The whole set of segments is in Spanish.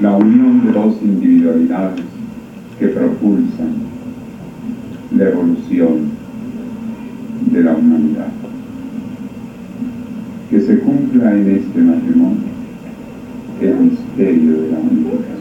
La unión de dos individualidades que propulsan la evolución de la humanidad. Que se cumpla en este matrimonio el misterio de la unificación.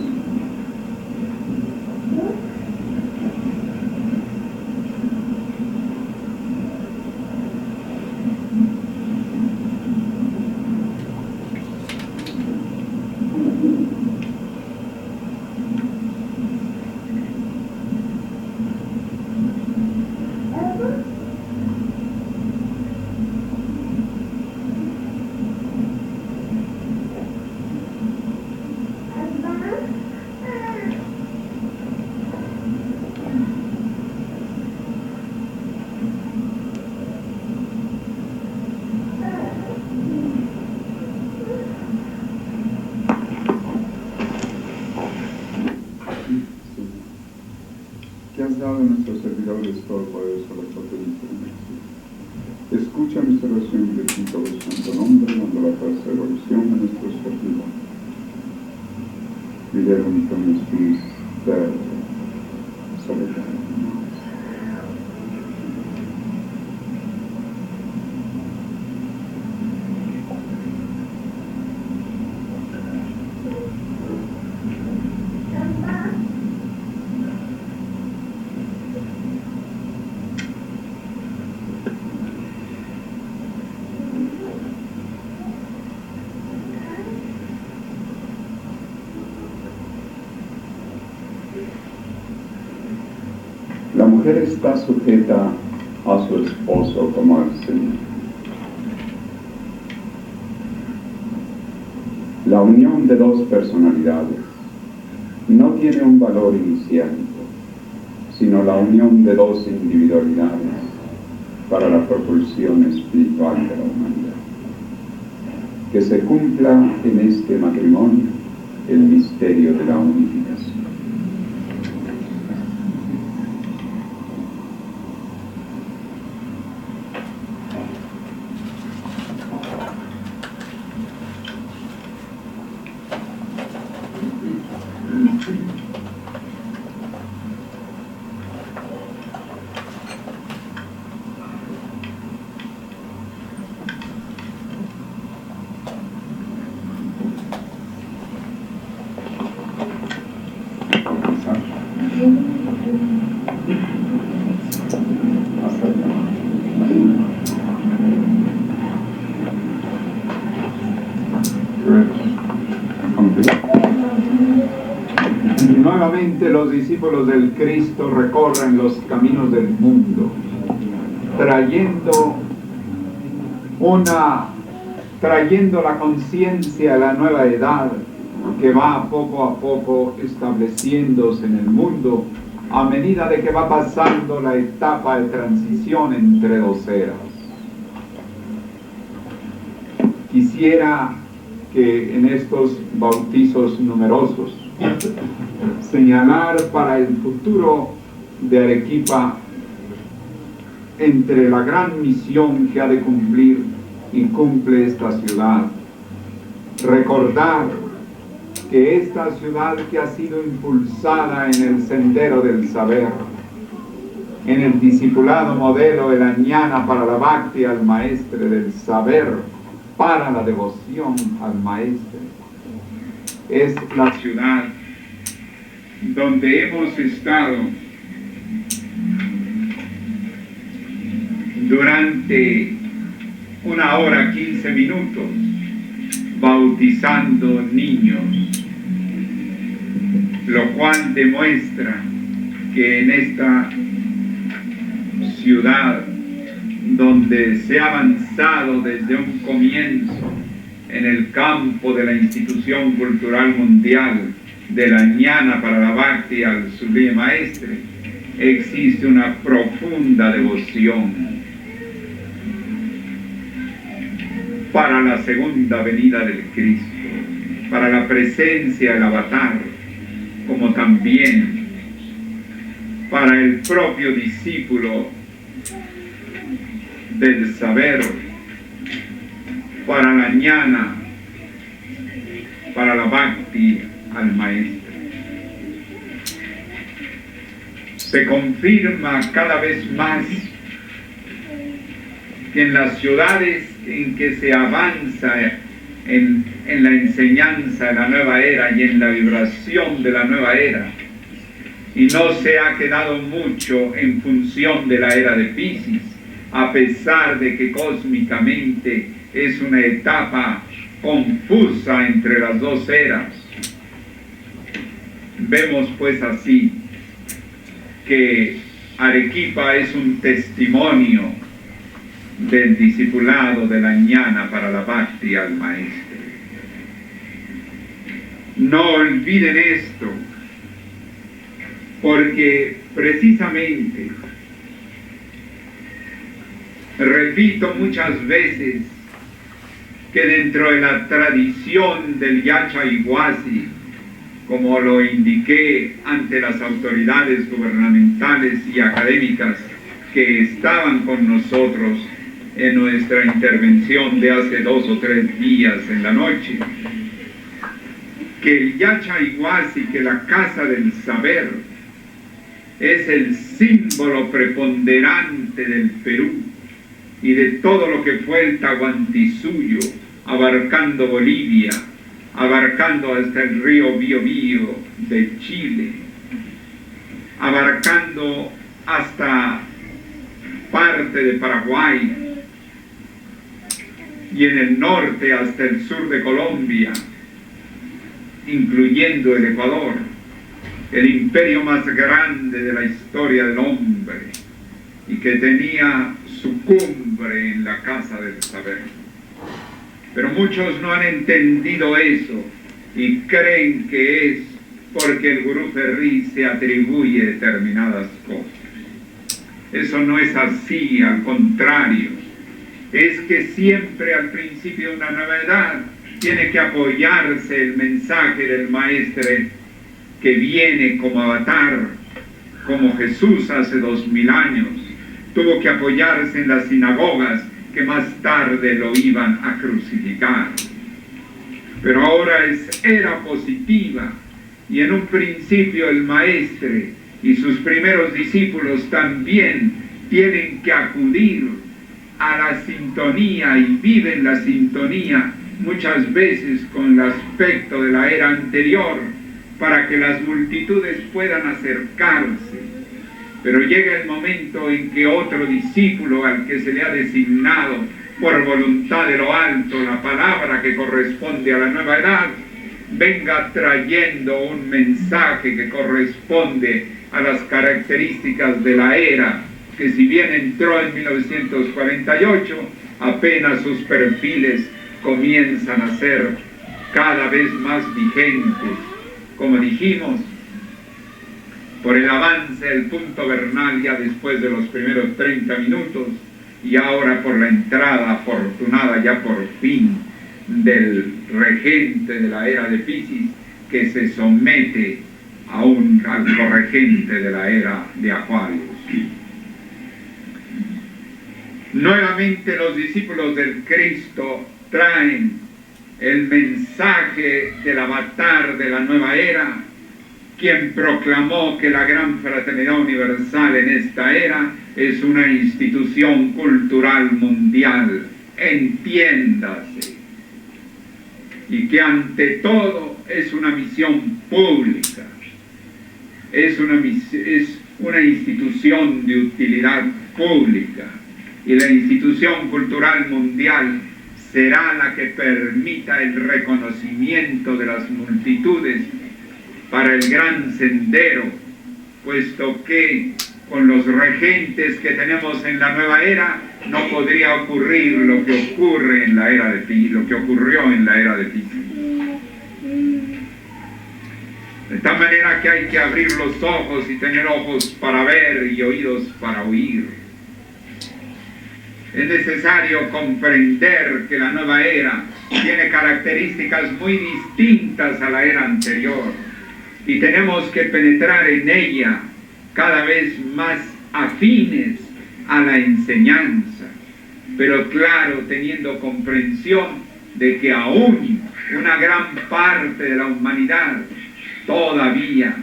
Que has dado a nuestros servidores todo el poder sobre todo el instrumento. Escucha nuestra oración de Cristo del Santo Nombre, dando la fuerza de evolución a nuestros servidores. Vivere con Espíritu per salutare. La mujer está sujeta a su esposo como al Señor. La unión de dos personalidades no tiene un valor iniciático, sino la unión de dos individualidades para la propulsión espiritual de la humanidad. Que se cumpla en este matrimonio el misterio de la unificación. Nuevamente los discípulos del Cristo recorren los caminos del mundo, trayendo la conciencia a la nueva edad que va poco a poco estableciéndose en el mundo a medida de que va pasando la etapa de transición entre dos eras. Quisiera que en estos bautizos numerosos señalar para el futuro de Arequipa, entre la gran misión que ha de cumplir y cumple esta ciudad, recordar que esta ciudad que ha sido impulsada en el sendero del saber, en el discipulado modelo de la ñana para la bhakti al maestre, del saber para la devoción al maestre, es la ciudad donde hemos estado durante 1 hora 15 minutos bautizando niños, lo cual demuestra que en esta ciudad donde se ha avanzado desde un comienzo en el campo de la institución cultural mundial de la ñana para la bhakti al sublime maestre, existe una profunda devoción para la segunda venida del Cristo, para la presencia del avatar, como también para el propio discípulo del saber, para la ñana, para la bhakti al maestro. Se confirma cada vez más que en las ciudades en que se avanza en la enseñanza de la nueva era y en la vibración de la nueva era, y no se ha quedado mucho en función de la era de Piscis, a pesar de que cósmicamente es una etapa confusa entre las dos eras. Vemos pues así que Arequipa es un testimonio del discipulado de la ñana para la bhakti al maestro. No olviden esto, porque precisamente, repito muchas veces, que dentro de la tradición del Yacha Iguasi, como lo indiqué ante las autoridades gubernamentales y académicas que estaban con nosotros en nuestra intervención de hace 2 o 3 días en la noche, que el Yacha Iguasi, que la casa del saber, es el símbolo preponderante del Perú y de todo lo que fue el Tahuantinsuyo, abarcando Bolivia, abarcando hasta el río Biobío de Chile, abarcando hasta parte de Paraguay y en el norte hasta el sur de Colombia, incluyendo el Ecuador, el imperio más grande de la historia del hombre y que tenía su cumbre en la casa del saber. Pero muchos no han entendido eso y creen que es porque el Gurú Ferri se atribuye determinadas cosas. Eso no es así, al contrario. Es que siempre al principio de una nueva edad tiene que apoyarse el mensaje del maestre que viene como avatar, como Jesús hace 2000 años. Tuvo que apoyarse en las sinagogas que más tarde lo iban a crucificar. Pero ahora es era positiva y en un principio el maestre y sus primeros discípulos también tienen que acudir a la sintonía y viven la sintonía muchas veces con el aspecto de la era anterior para que las multitudes puedan acercarse. Pero llega el momento en que otro discípulo al que se le ha designado por voluntad de lo alto la palabra que corresponde a la nueva edad, venga trayendo un mensaje que corresponde a las características de la era, que si bien entró en 1948, apenas sus perfiles comienzan a ser cada vez más vigentes, como dijimos, por el avance del punto vernal ya después de los primeros 30 minutos y ahora por la entrada afortunada ya por fin del regente de la era de Piscis que se somete al corregente de la era de Acuarios. Nuevamente los discípulos del Cristo traen el mensaje del avatar de la nueva era, quien proclamó que la gran fraternidad universal en esta era es una institución cultural mundial, entiéndase, y que ante todo es una misión pública, es una institución de utilidad pública, y la institución cultural mundial será la que permita el reconocimiento de las multitudes para el gran sendero, puesto que con los regentes que tenemos en la nueva era no podría ocurrir lo que ocurre en la era de Piscis, lo que ocurrió en la era de Piscis. De tal manera que hay que abrir los ojos y tener ojos para ver y oídos para oír. Es necesario comprender que la nueva era tiene características muy distintas a la era anterior y tenemos que penetrar en ella cada vez más afines a la enseñanza, pero claro, teniendo comprensión de que aún una gran parte de la humanidad todavía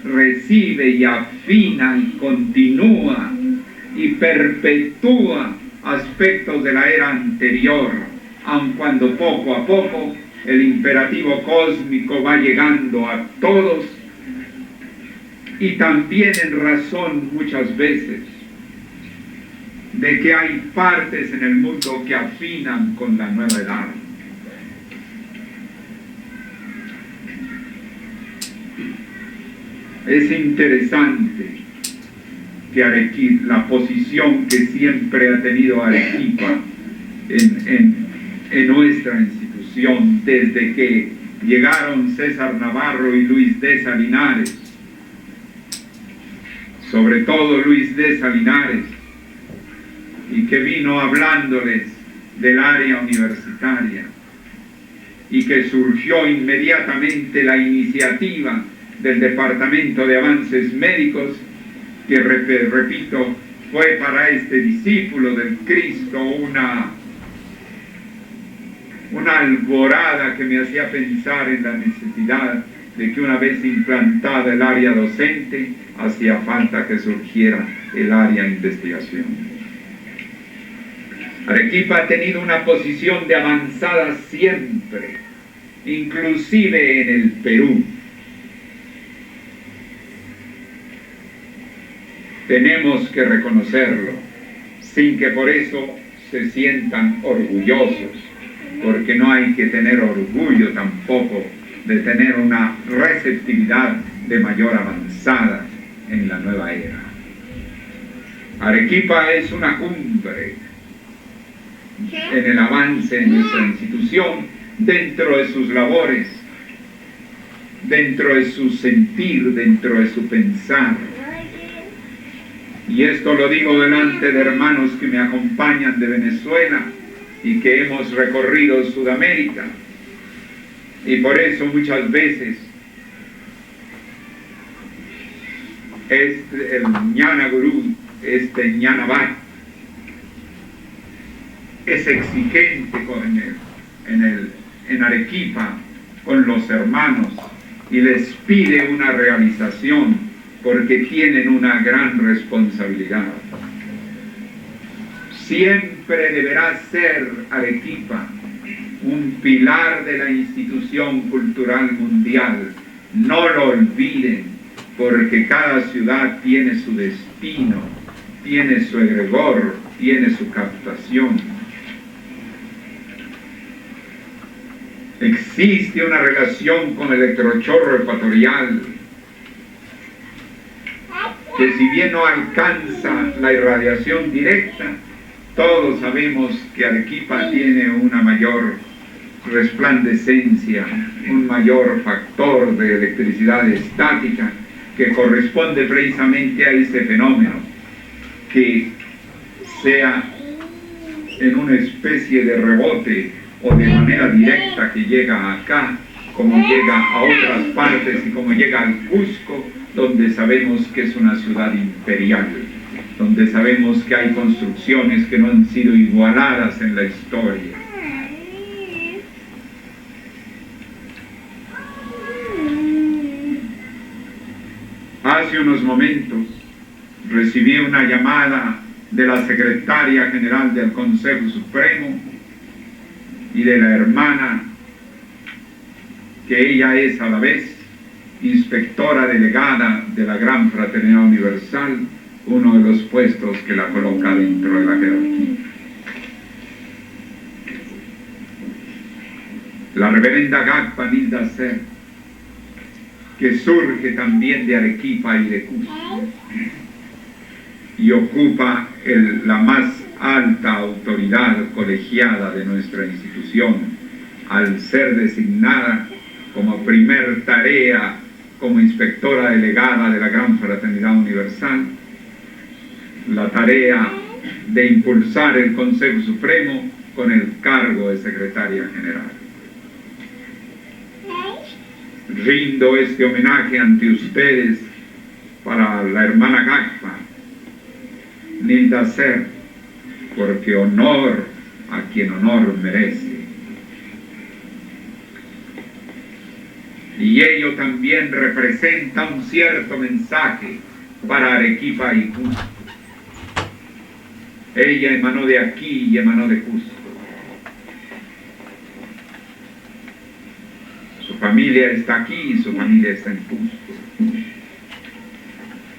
recibe y afina y continúa y perpetúa aspectos de la era anterior, aun cuando poco a poco el imperativo cósmico va llegando a todos, y también en razón muchas veces de que hay partes en el mundo que afinan con la nueva edad. Es interesante que Arequipa, la posición que siempre ha tenido Arequipa en nuestra institución, desde que llegaron César Navarro y Luis de Salinares, sobre todo Luis de Salinares, y que vino hablándoles del área universitaria, y que surgió inmediatamente la iniciativa del Departamento de Avances Médicos, que repito, fue para este discípulo del Cristo una alborada que me hacía pensar en la necesidad de que una vez implantada el área docente, hacía falta que surgiera el área de investigación. Arequipa ha tenido una posición de avanzada siempre, inclusive en el Perú. Tenemos que reconocerlo, sin que por eso se sientan orgullosos, porque no hay que tener orgullo tampoco de tener una receptividad de mayor avanzada en la nueva era. Arequipa es una cumbre en el avance de nuestra institución, dentro de sus labores, dentro de su sentir, dentro de su pensar. Y esto lo digo delante de hermanos que me acompañan de Venezuela y que hemos recorrido Sudamérica. Y por eso muchas veces el Ñana Gurú, Ñana Bhat, es exigente en Arequipa con los hermanos y les pide una realización, porque tienen una gran responsabilidad. Siempre deberá ser Arequipa un pilar de la institución cultural mundial. No lo olviden, porque cada ciudad tiene su destino, tiene su egregor, tiene su captación. Existe una relación con el electrochorro ecuatorial, que si bien no alcanza la irradiación directa, todos sabemos que Arequipa tiene una mayor resplandecencia, un mayor factor de electricidad estática que corresponde precisamente a ese fenómeno, que sea en una especie de rebote o de manera directa que llega acá, como llega a otras partes y como llega al Cusco, donde sabemos que es una ciudad imperial, donde sabemos que hay construcciones que no han sido igualadas en la historia. Hace unos momentos recibí una llamada de la secretaria general del Consejo Supremo y de la hermana, que ella es a la vez inspectora delegada de la Gran Fraternidad Universal, uno de los puestos que la coloca dentro de la jerarquía. La reverenda Gagpa Nilda Ser, que surge también de Arequipa y de Cusco, y ocupa la más alta autoridad colegiada de nuestra institución, al ser designada como primer tarea como inspectora delegada de la Gran Fraternidad Universal, la tarea de impulsar el Consejo Supremo con el cargo de secretaria general. Rindo este homenaje ante ustedes para la hermana Gagpa Nilda Ser, porque honor a quien honor merece. Y ello también representa un cierto mensaje para Arequipa y Cusco. Ella emanó de aquí y emanó de Cusco. Su familia está aquí y su familia está en Cusco.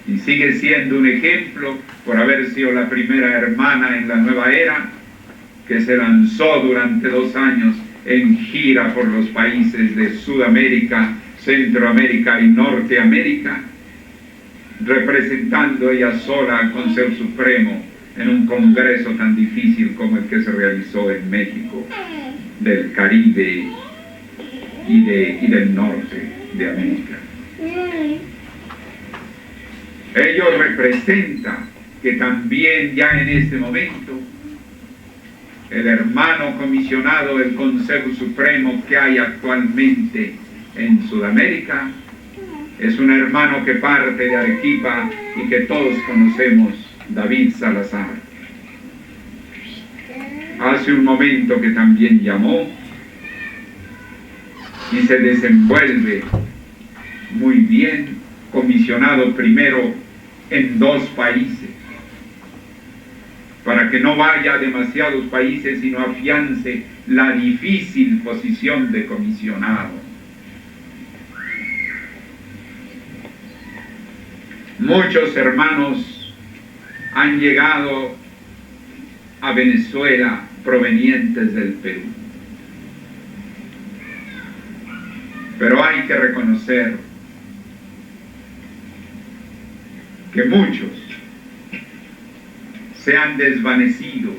Y sigue siendo un ejemplo por haber sido la primera hermana en la nueva era que se lanzó durante 2 años en gira por los países de Sudamérica, Centroamérica y Norteamérica, representando ella sola al Consejo Supremo en un congreso tan difícil como el que se realizó en México, del Caribe y del norte de América. Ello representa que también ya en este momento el hermano comisionado del Consejo Supremo que hay actualmente en Sudamérica es un hermano que parte de Arequipa y que todos conocemos, David Salazar. Hace un momento que también llamó y se desenvuelve muy bien, comisionado primero en 2 países, para que no vaya a demasiados países, sino afiance la difícil posición de comisionado. Muchos hermanos han llegado a Venezuela provenientes del Perú, pero hay que reconocer que muchos se han desvanecido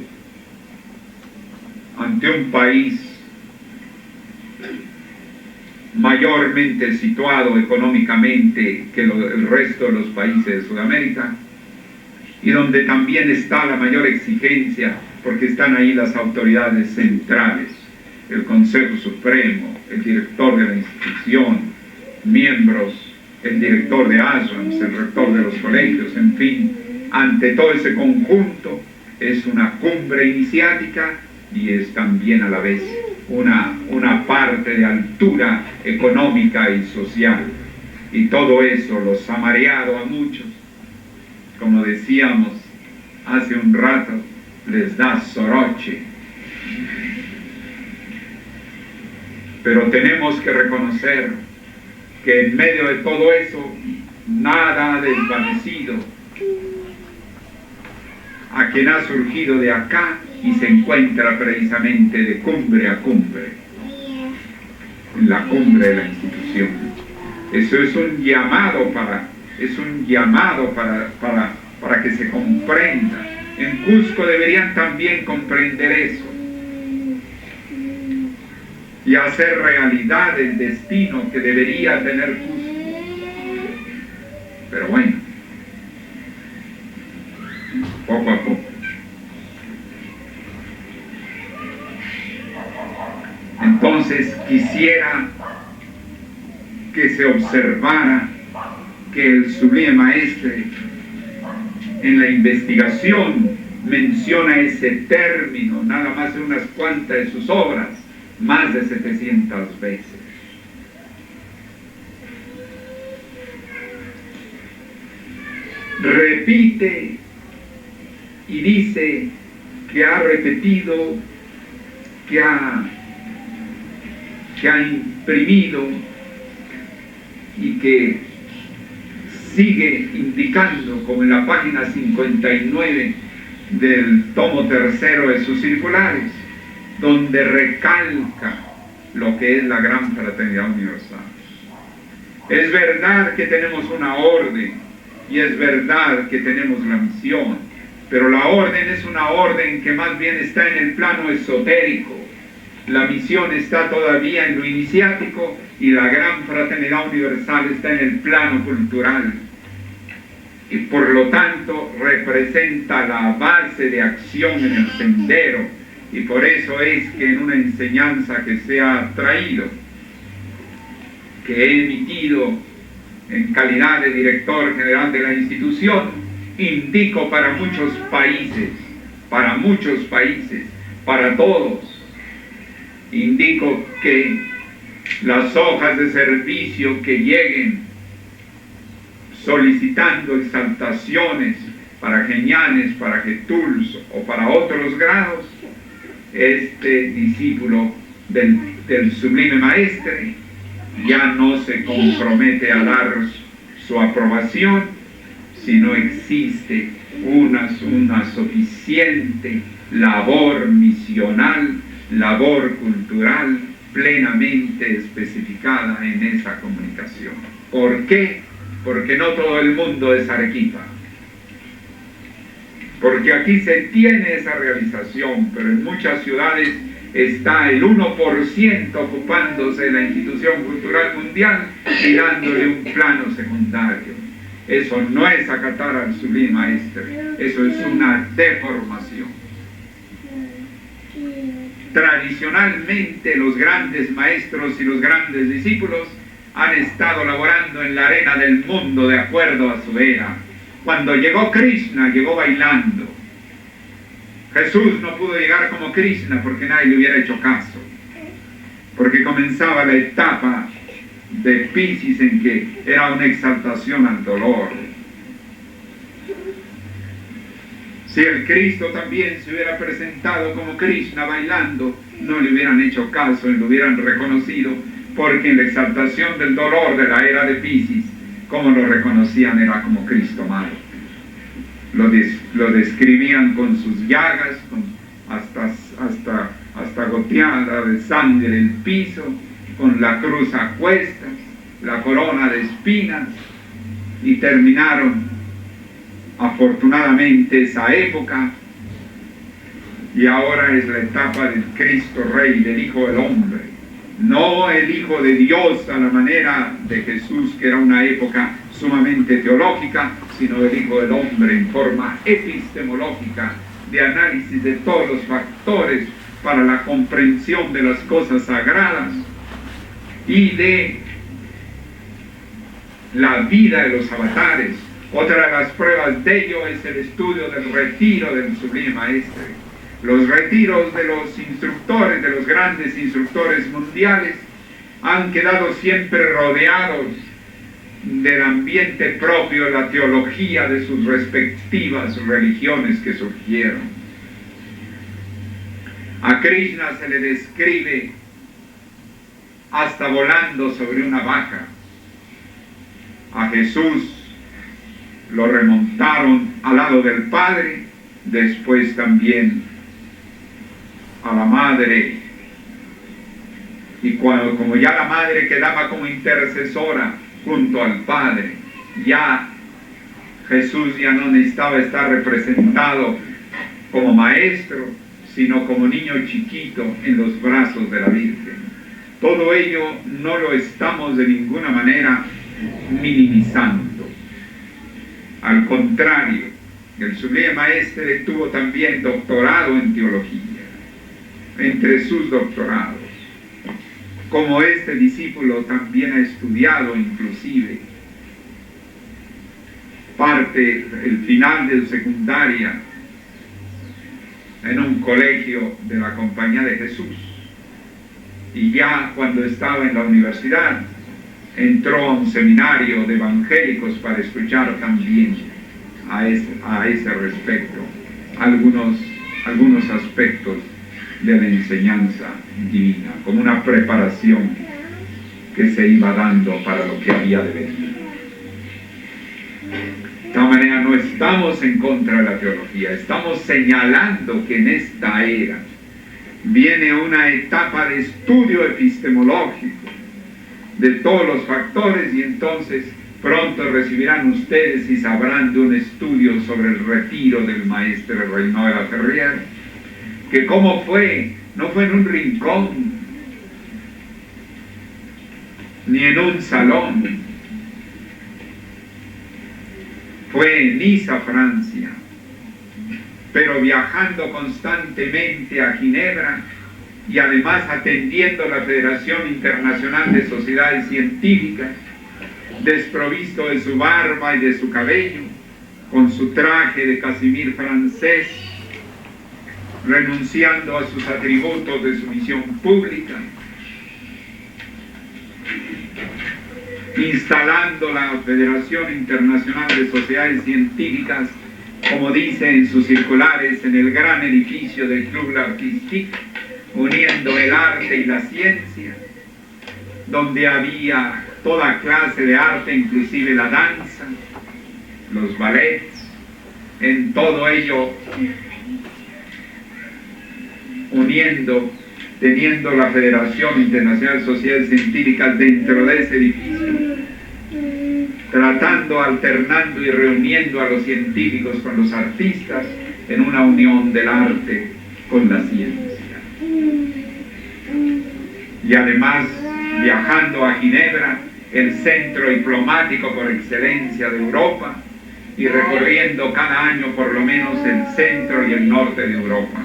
ante un país mayormente situado económicamente que el resto de los países de Sudamérica, y donde también está la mayor exigencia, porque están ahí las autoridades centrales, el Consejo Supremo, el director de la institución, miembros, el director de ASUAMS, el rector de los colegios, en fin. Ante todo ese conjunto es una cumbre iniciática y es también a la vez una parte de altura económica y social. Y todo eso los ha mareado a muchos. Como decíamos hace un rato, les da soroche. Pero tenemos que reconocer que en medio de todo eso nada ha desvanecido a quien ha surgido de acá y se encuentra precisamente de cumbre a cumbre, en la cumbre de la institución. Eso es un llamado para que se comprenda. En Cusco deberían también comprender eso y hacer realidad el destino que debería tener Cusco. Pero bueno, poco a poco. Entonces quisiera que se observara que el Sublime Maestre en la investigación menciona ese término nada más en unas cuantas de sus obras, más de 700 veces. Repite y dice que ha repetido, que ha imprimido y que sigue indicando, como en la página 59 del tomo tercero de sus circulares, donde recalca lo que es la gran fraternidad universal. Es verdad que tenemos una orden y es verdad que tenemos la misión, pero la orden es una orden que más bien está en el plano esotérico. La misión está todavía en lo iniciático y la gran fraternidad universal está en el plano cultural. Y por lo tanto representa la base de acción en el sendero. Y por eso es que en una enseñanza que se ha traído, que he emitido en calidad de director general de la institución, indico para muchos países, para todos, indico que las hojas de servicio que lleguen solicitando exaltaciones para Genianes, para Getuls o para otros grados, este discípulo del Sublime Maestre ya no se compromete a dar su aprobación si no existe una suficiente labor misional, labor cultural plenamente especificada en esa comunicación. ¿Por qué? Porque no todo el mundo es Arequipa. Porque aquí se tiene esa realización, pero en muchas ciudades está el 1% ocupándose de la institución cultural mundial y dándole un plano secundario. Eso no es acatar al Sublime Maestre, eso es una deformación. Tradicionalmente los grandes maestros y los grandes discípulos han estado laborando en la arena del mundo de acuerdo a su era. Cuando llegó Krishna, llegó bailando. Jesús no pudo llegar como Krishna porque nadie le hubiera hecho caso, porque comenzaba la etapa de Piscis en que era una exaltación al dolor. Si el Cristo también se hubiera presentado como Krishna bailando, no le hubieran hecho caso y lo hubieran reconocido, porque en la exaltación del dolor de la era de Piscis, como lo reconocían, era como Cristo malo. Lo describían con sus llagas, hasta goteada de sangre el piso, con la cruz a cuestas, la corona de espinas, y terminaron afortunadamente esa época, y ahora es la etapa del Cristo Rey, del Hijo del Hombre, no el Hijo de Dios a la manera de Jesús, que era una época sumamente teológica, sino el Hijo del Hombre en forma epistemológica, de análisis de todos los factores para la comprensión de las cosas sagradas y de la vida de los avatares. Otra de las pruebas de ello es el estudio del retiro del Sublime Maestre. Los retiros de los instructores, de los grandes instructores mundiales, han quedado siempre rodeados del ambiente propio de la teología de sus respectivas religiones que surgieron. A Krishna se le describe hasta volando sobre una vaca. A Jesús lo remontaron al lado del Padre, después también a la Madre. Y como ya la Madre quedaba como intercesora junto al Padre, ya Jesús ya no necesitaba estar representado como maestro, sino como niño chiquito en los brazos de la Virgen. Todo ello no lo estamos de ninguna manera minimizando. Al contrario, el Sublime Maestre tuvo también doctorado en teología. Entre sus doctorados como este discípulo también ha estudiado inclusive el final de su secundaria en un colegio de la Compañía de Jesús, y ya cuando estaba en la universidad entró a un seminario de evangélicos para escuchar también a ese respecto algunos aspectos de la enseñanza divina, como una preparación que se iba dando para lo que había de venir. De tal manera, no estamos en contra de la teología, estamos señalando que en esta era viene una etapa de estudio epistemológico de todos los factores, y entonces pronto recibirán ustedes y sabrán de un estudio sobre el retiro del maestre Reynald de la Ferrière, que cómo fue, no fue en un rincón, ni en un salón, fue en Niza, Francia, pero viajando constantemente a Ginebra y además atendiendo la Federación Internacional de Sociedades Científicas, desprovisto de su barba y de su cabello, con su traje de casimir francés, renunciando a sus atributos de su misión pública, instalando la Federación Internacional de Sociedades Científicas, como dice en sus circulares, en el gran edificio del Club Artistique, uniendo el arte y la ciencia, donde había toda clase de arte, inclusive la danza, los ballets, en todo ello teniendo la Federación Internacional de Sociedades Científicas dentro de ese edificio, tratando, alternando y reuniendo a los científicos con los artistas en una unión del arte con la ciencia. Y además viajando a Ginebra, el centro diplomático por excelencia de Europa, y recorriendo cada año por lo menos el centro y el norte de Europa.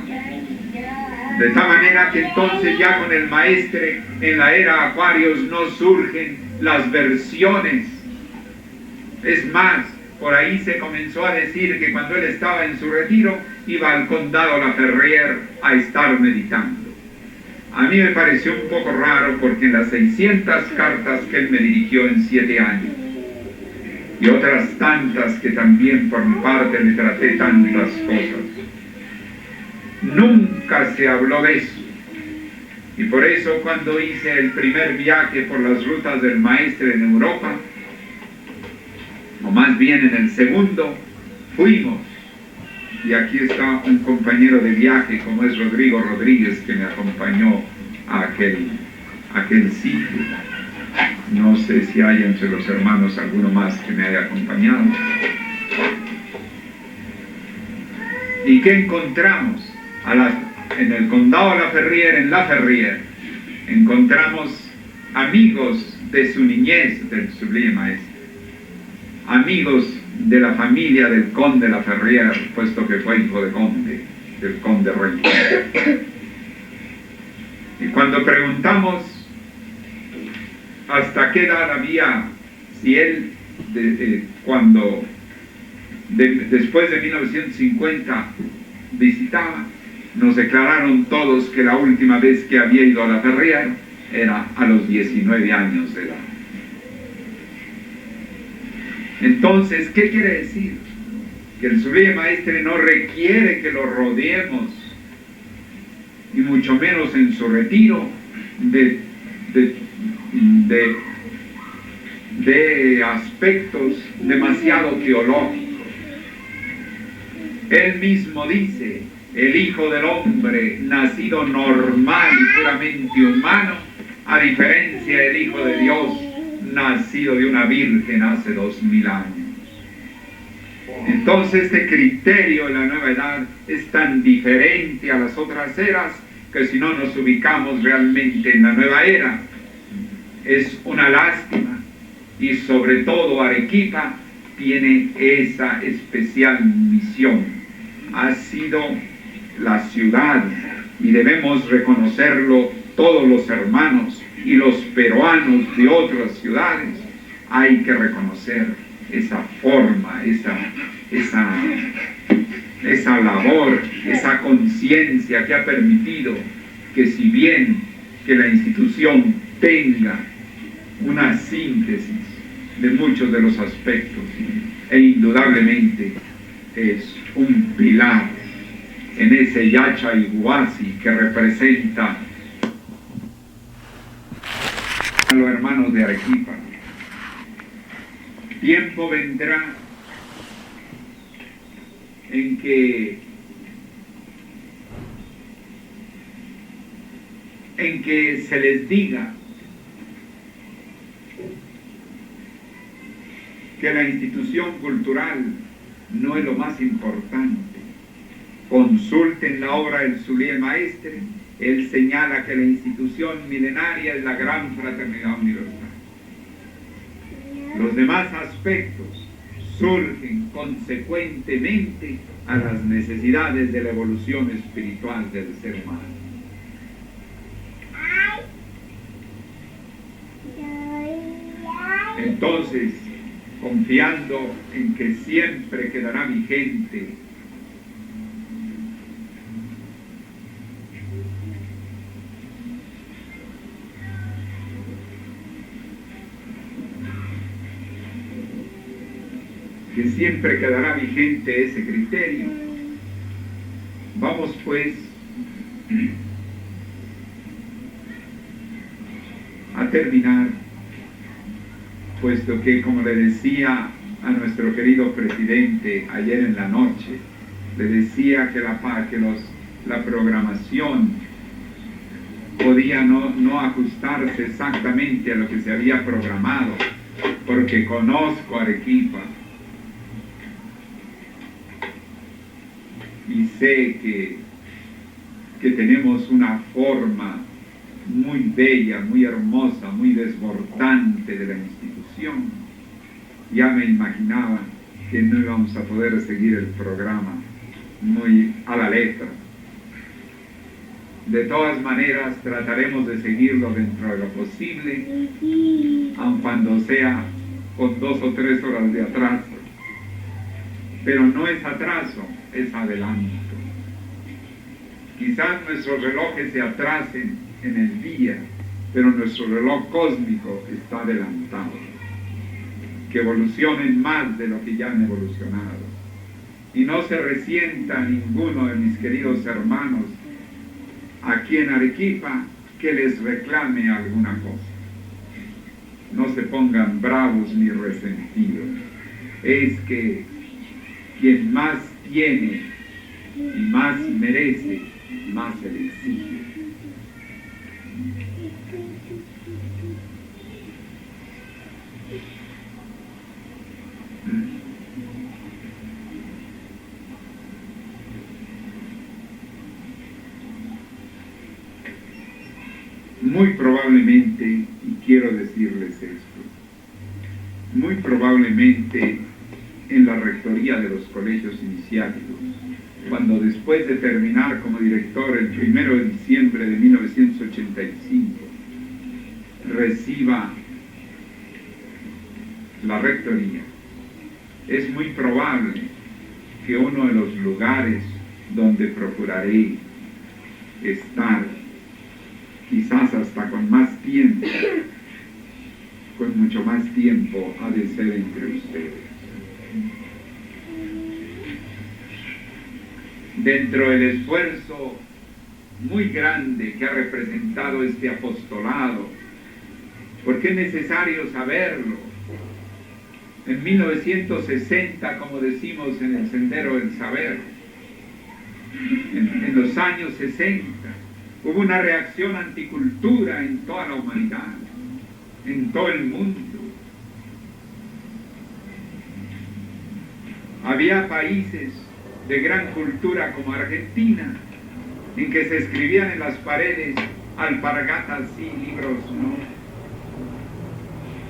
De tal manera que entonces ya con el maestre en la era Aquarius no surgen las versiones. Es más, por ahí se comenzó a decir que cuando él estaba en su retiro iba al condado La Ferrière a estar meditando. A mí me pareció un poco raro, porque en las 600 cartas que él me dirigió en 7 años y otras tantas que también por mi parte le traté tantas cosas, nunca se habló de eso. Y por eso cuando hice el primer viaje por las rutas del maestre en Europa, o más bien en el segundo, fuimos, y aquí está un compañero de viaje como es Rodrigo Rodríguez, que me acompañó a aquel sitio. No sé si hay entre los hermanos alguno más que me haya acompañado. ¿Y qué encontramos? En el condado de La Ferrière, en La Ferrière, encontramos amigos de su niñez del sublime maestre, amigos de la familia del conde La Ferrière, puesto que fue hijo de conde, del conde Reynald. Y cuando preguntamos hasta qué edad había, si él, después de 1950 visitaba, nos declararon todos que la última vez que había ido a La Ferrière era a los 19 años de edad. Entonces, ¿qué quiere decir? Que el sublime maestre no requiere que lo rodeemos, y mucho menos en su retiro, de aspectos demasiado teológicos. Él mismo dice: el Hijo del Hombre, nacido normal y puramente humano, a diferencia del Hijo de Dios, nacido de una virgen hace 2000 años. Entonces este criterio de la nueva edad es tan diferente a las otras eras, que si no nos ubicamos realmente en la nueva era, es una lástima. Y sobre todo Arequipa tiene esa especial misión. Ha sido la ciudad, y debemos reconocerlo todos los hermanos, y los peruanos de otras ciudades, hay que reconocer esa forma, esa labor, esa conciencia que ha permitido que, si bien que la institución tenga una síntesis de muchos de los aspectos, e indudablemente es un pilar en ese Yacha Iguasi que representa a los hermanos de Arequipa. Tiempo vendrá en que se les diga que la institución cultural no es lo más importante. Consulten la obra del Zulia Maestre, él señala que la institución milenaria es la gran fraternidad universal. Los demás aspectos surgen consecuentemente a las necesidades de la evolución espiritual del ser humano. Entonces, confiando en que siempre quedará vigente ese criterio, vamos pues a terminar, puesto que, como le decía a nuestro querido presidente ayer en la noche, le decía que la programación podía no ajustarse exactamente a lo que se había programado, porque conozco Arequipa y sé que tenemos una forma muy bella, muy hermosa, muy desbordante de la institución. Ya me imaginaba que no íbamos a poder seguir el programa muy a la letra. De todas maneras, trataremos de seguirlo dentro de lo posible, aun cuando sea con 2 o 3 horas de atraso. Pero no es atraso, es adelanto. Quizás nuestros relojes se atrasen en el día, pero nuestro reloj cósmico está adelantado. Que evolucionen más de lo que ya han evolucionado. Y no se resienta ninguno de mis queridos hermanos aquí en Arequipa que les reclame alguna cosa. No se pongan bravos ni resentidos. Es que quien más tiene y más merece, más se le exige. Muy probablemente, y quiero decirles esto, muy probablemente en la rectoría de los colegios iniciáticos, cuando después de terminar como director el 1 de diciembre de 1985, reciba la rectoría, es muy probable que uno de los lugares donde procuraré estar, quizás hasta con más tiempo, con mucho más tiempo, ha de ser entre ustedes. Dentro del esfuerzo muy grande que ha representado este apostolado, porque es necesario saberlo. En 1960, como decimos en el Sendero del Saber, en los años 60, hubo una reacción anticultura en toda la humanidad, en todo el mundo. Había países de gran cultura como Argentina, en que se escribían en las paredes alpargatas y libros, ¿no?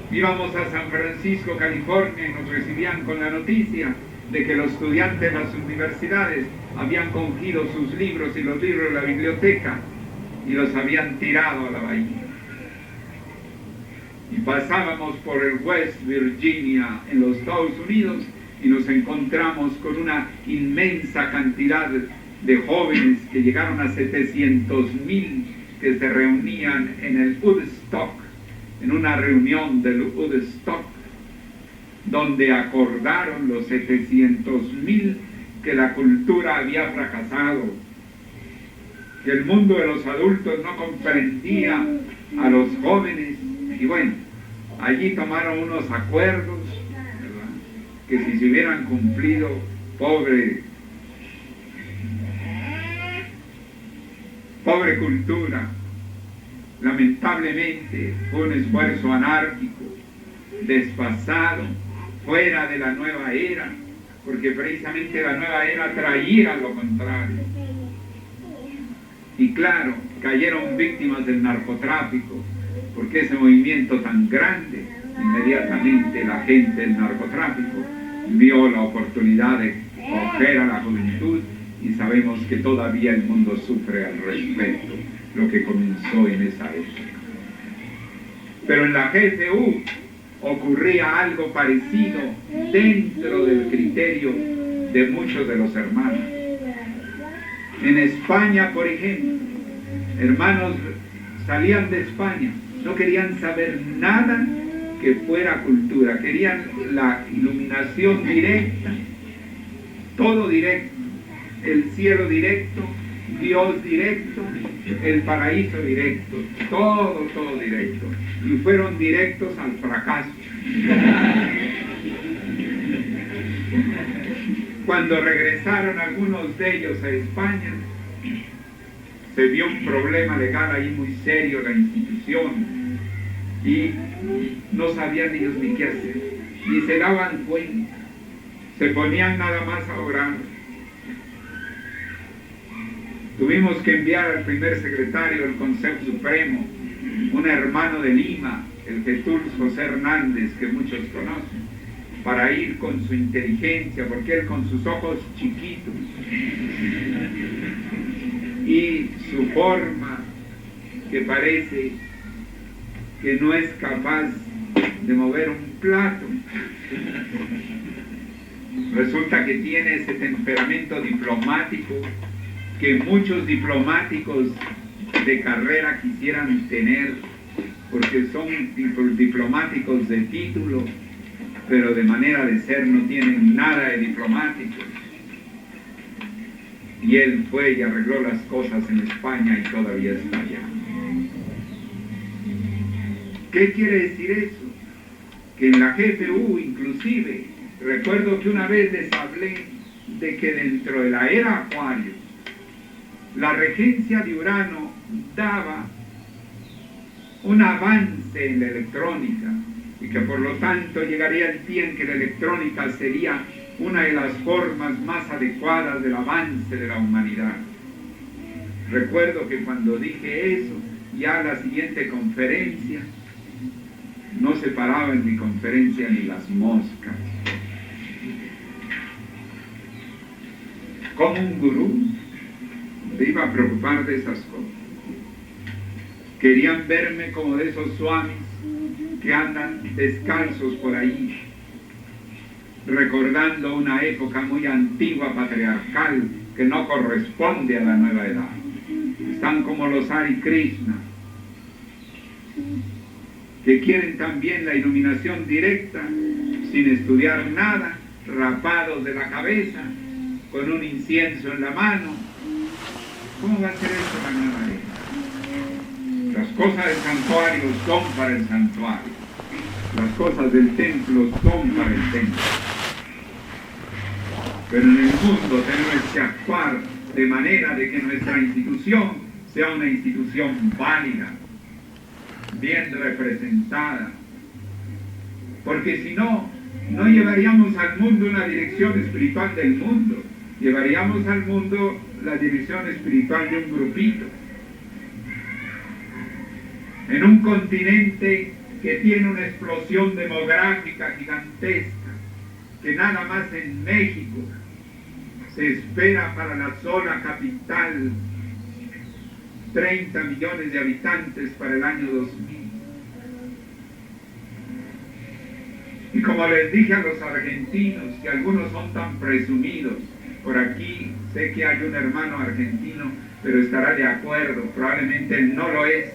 Íbamos a San Francisco, California, y nos recibían con la noticia de que los estudiantes de las universidades habían cogido sus libros y los libros de la biblioteca y los habían tirado a la bahía. y pasábamos por el West Virginia en los Estados Unidos y nos encontramos con una inmensa cantidad de jóvenes que llegaron a 700,000 que se reunían en el Woodstock, en una reunión del Woodstock, donde acordaron los 700,000 que la cultura había fracasado, que el mundo de los adultos no comprendía a los jóvenes, y bueno, allí tomaron unos acuerdos, ¿verdad?, que si se hubieran cumplido, pobre cultura. Lamentablemente fue un esfuerzo anárquico, desfasado, fuera de la nueva era, porque precisamente la nueva era traía lo contrario. Y claro, cayeron víctimas del narcotráfico, porque ese movimiento tan grande, inmediatamente la gente del narcotráfico vio la oportunidad de coger a la juventud, y sabemos que todavía el mundo sufre al respecto, lo que comenzó en esa época. Pero en la GFU ocurría algo parecido dentro del criterio de muchos de los hermanos. En España, por ejemplo, hermanos salían de España, no querían saber nada que fuera cultura, querían la iluminación directa, todo directo, el cielo directo, Dios directo, el paraíso directo, todo directo, y fueron directos al fracaso. Cuando regresaron algunos de ellos a España, se vio un problema legal ahí muy serio, la institución, y no sabían ellos ni qué hacer, ni se daban cuenta, se ponían nada más a orar. Tuvimos que enviar al primer secretario del Consejo Supremo, un hermano de Lima, el Jesús José Hernández, que muchos conocen, para ir con su inteligencia, porque él con sus ojos chiquitos y su forma que parece que no es capaz de mover un plato, resulta que tiene ese temperamento diplomático que muchos diplomáticos de carrera quisieran tener, porque son diplomáticos de título, pero de manera de ser no tienen nada de diplomáticos. Y él fue y arregló las cosas en España y todavía está allá. ¿Qué quiere decir eso? Que en la GFU inclusive, recuerdo que una vez les hablé de que dentro de la era Acuario, la regencia de Urano daba un avance en la electrónica, y que por lo tanto llegaría el día en que la electrónica sería una de las formas más adecuadas del avance de la humanidad. Recuerdo que cuando dije eso, ya la siguiente conferencia, no se paraba en mi conferencia ni las moscas. Como un gurú se iba a preocupar de esas cosas. Querían verme como de esos swamis que andan descalzos por ahí, recordando una época muy antigua, patriarcal, que no corresponde a la nueva edad. Están como los Hare Krishna, que quieren también la iluminación directa, sin estudiar nada, rapados de la cabeza, con un incienso en la mano. ¿Cómo va a ser eso la nueva era? Las cosas del santuario son para el santuario, las cosas del templo son para el templo. Pero en el mundo tenemos que actuar de manera de que nuestra institución sea una institución válida, bien representada, porque si no, no llevaríamos al mundo una dirección espiritual del mundo, llevaríamos al mundo la dirección espiritual de un grupito. En un continente que tiene una explosión demográfica gigantesca, que nada más en México se espera para la sola capital 30 millones de habitantes para el año 2000. Y como les dije a los argentinos, que algunos son tan presumidos, por aquí sé que hay un hermano argentino, pero estará de acuerdo, probablemente él no lo es,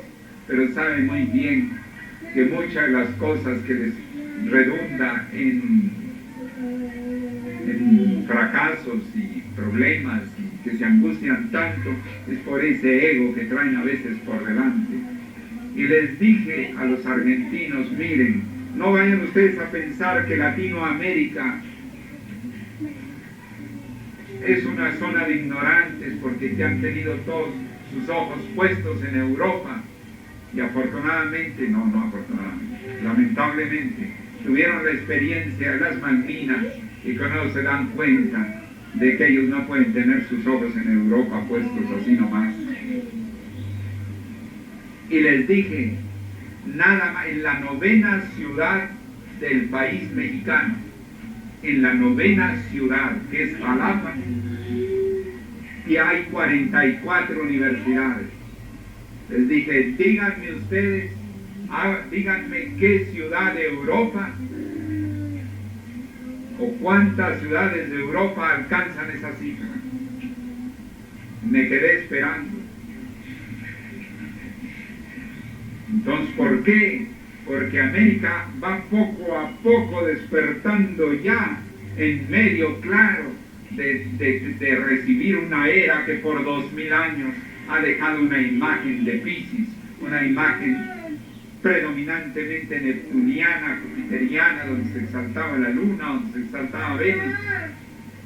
pero sabe muy bien que muchas de las cosas que les redunda en fracasos y problemas y que se angustian tanto es por ese ego que traen a veces por delante. Y les dije a los argentinos, miren, no vayan ustedes a pensar que Latinoamérica es una zona de ignorantes porque ya han tenido todos sus ojos puestos en Europa y afortunadamente, lamentablemente, tuvieron la experiencia de las Malvinas y con eso se dan cuenta de que ellos no pueden tener sus ojos en Europa puestos así nomás. Y les dije, nada más, en la 9ª ciudad del país mexicano, en la 9ª ciudad, que es Jalapa, y hay 44 universidades. Les dije, díganme ustedes, díganme qué ciudad de Europa o cuántas ciudades de Europa alcanzan esa cifra. Me quedé esperando. Entonces, ¿por qué? Porque América va poco a poco despertando ya en medio claro de recibir una era que por 2000 años ha dejado una imagen de Piscis, una imagen predominantemente neptuniana, jupiteriana, donde se exaltaba la luna, donde se exaltaba Venus.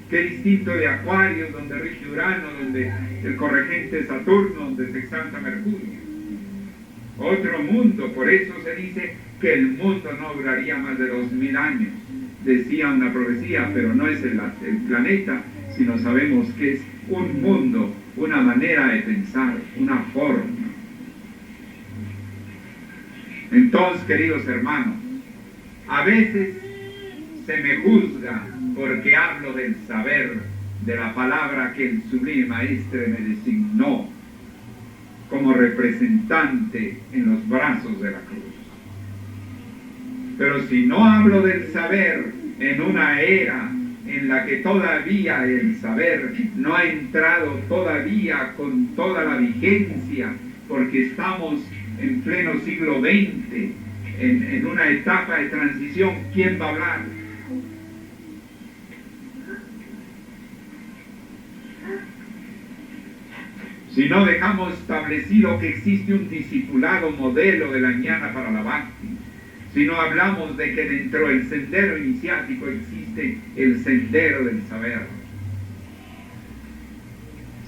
Qué distinto de Acuario, donde rige Urano, donde el corregente es Saturno, donde se exalta Mercurio. Otro mundo, por eso se dice que el mundo no duraría más de 2000 años. Decía una profecía, pero no es el planeta, sino sabemos que es un mundo, una manera de pensar, una forma. Entonces, queridos hermanos, a veces se me juzga porque hablo del saber, de la palabra que el Sublime Maestre me designó como representante en los brazos de la cruz. Pero si no hablo del saber en una era en la que todavía el saber no ha entrado todavía con toda la vigencia, porque estamos en pleno siglo XX, en una etapa de transición, ¿quién va a hablar? Si no dejamos establecido que existe un discipulado modelo de la ñana para la Bhakti, si no hablamos de que dentro del sendero iniciático existe el sendero del saber,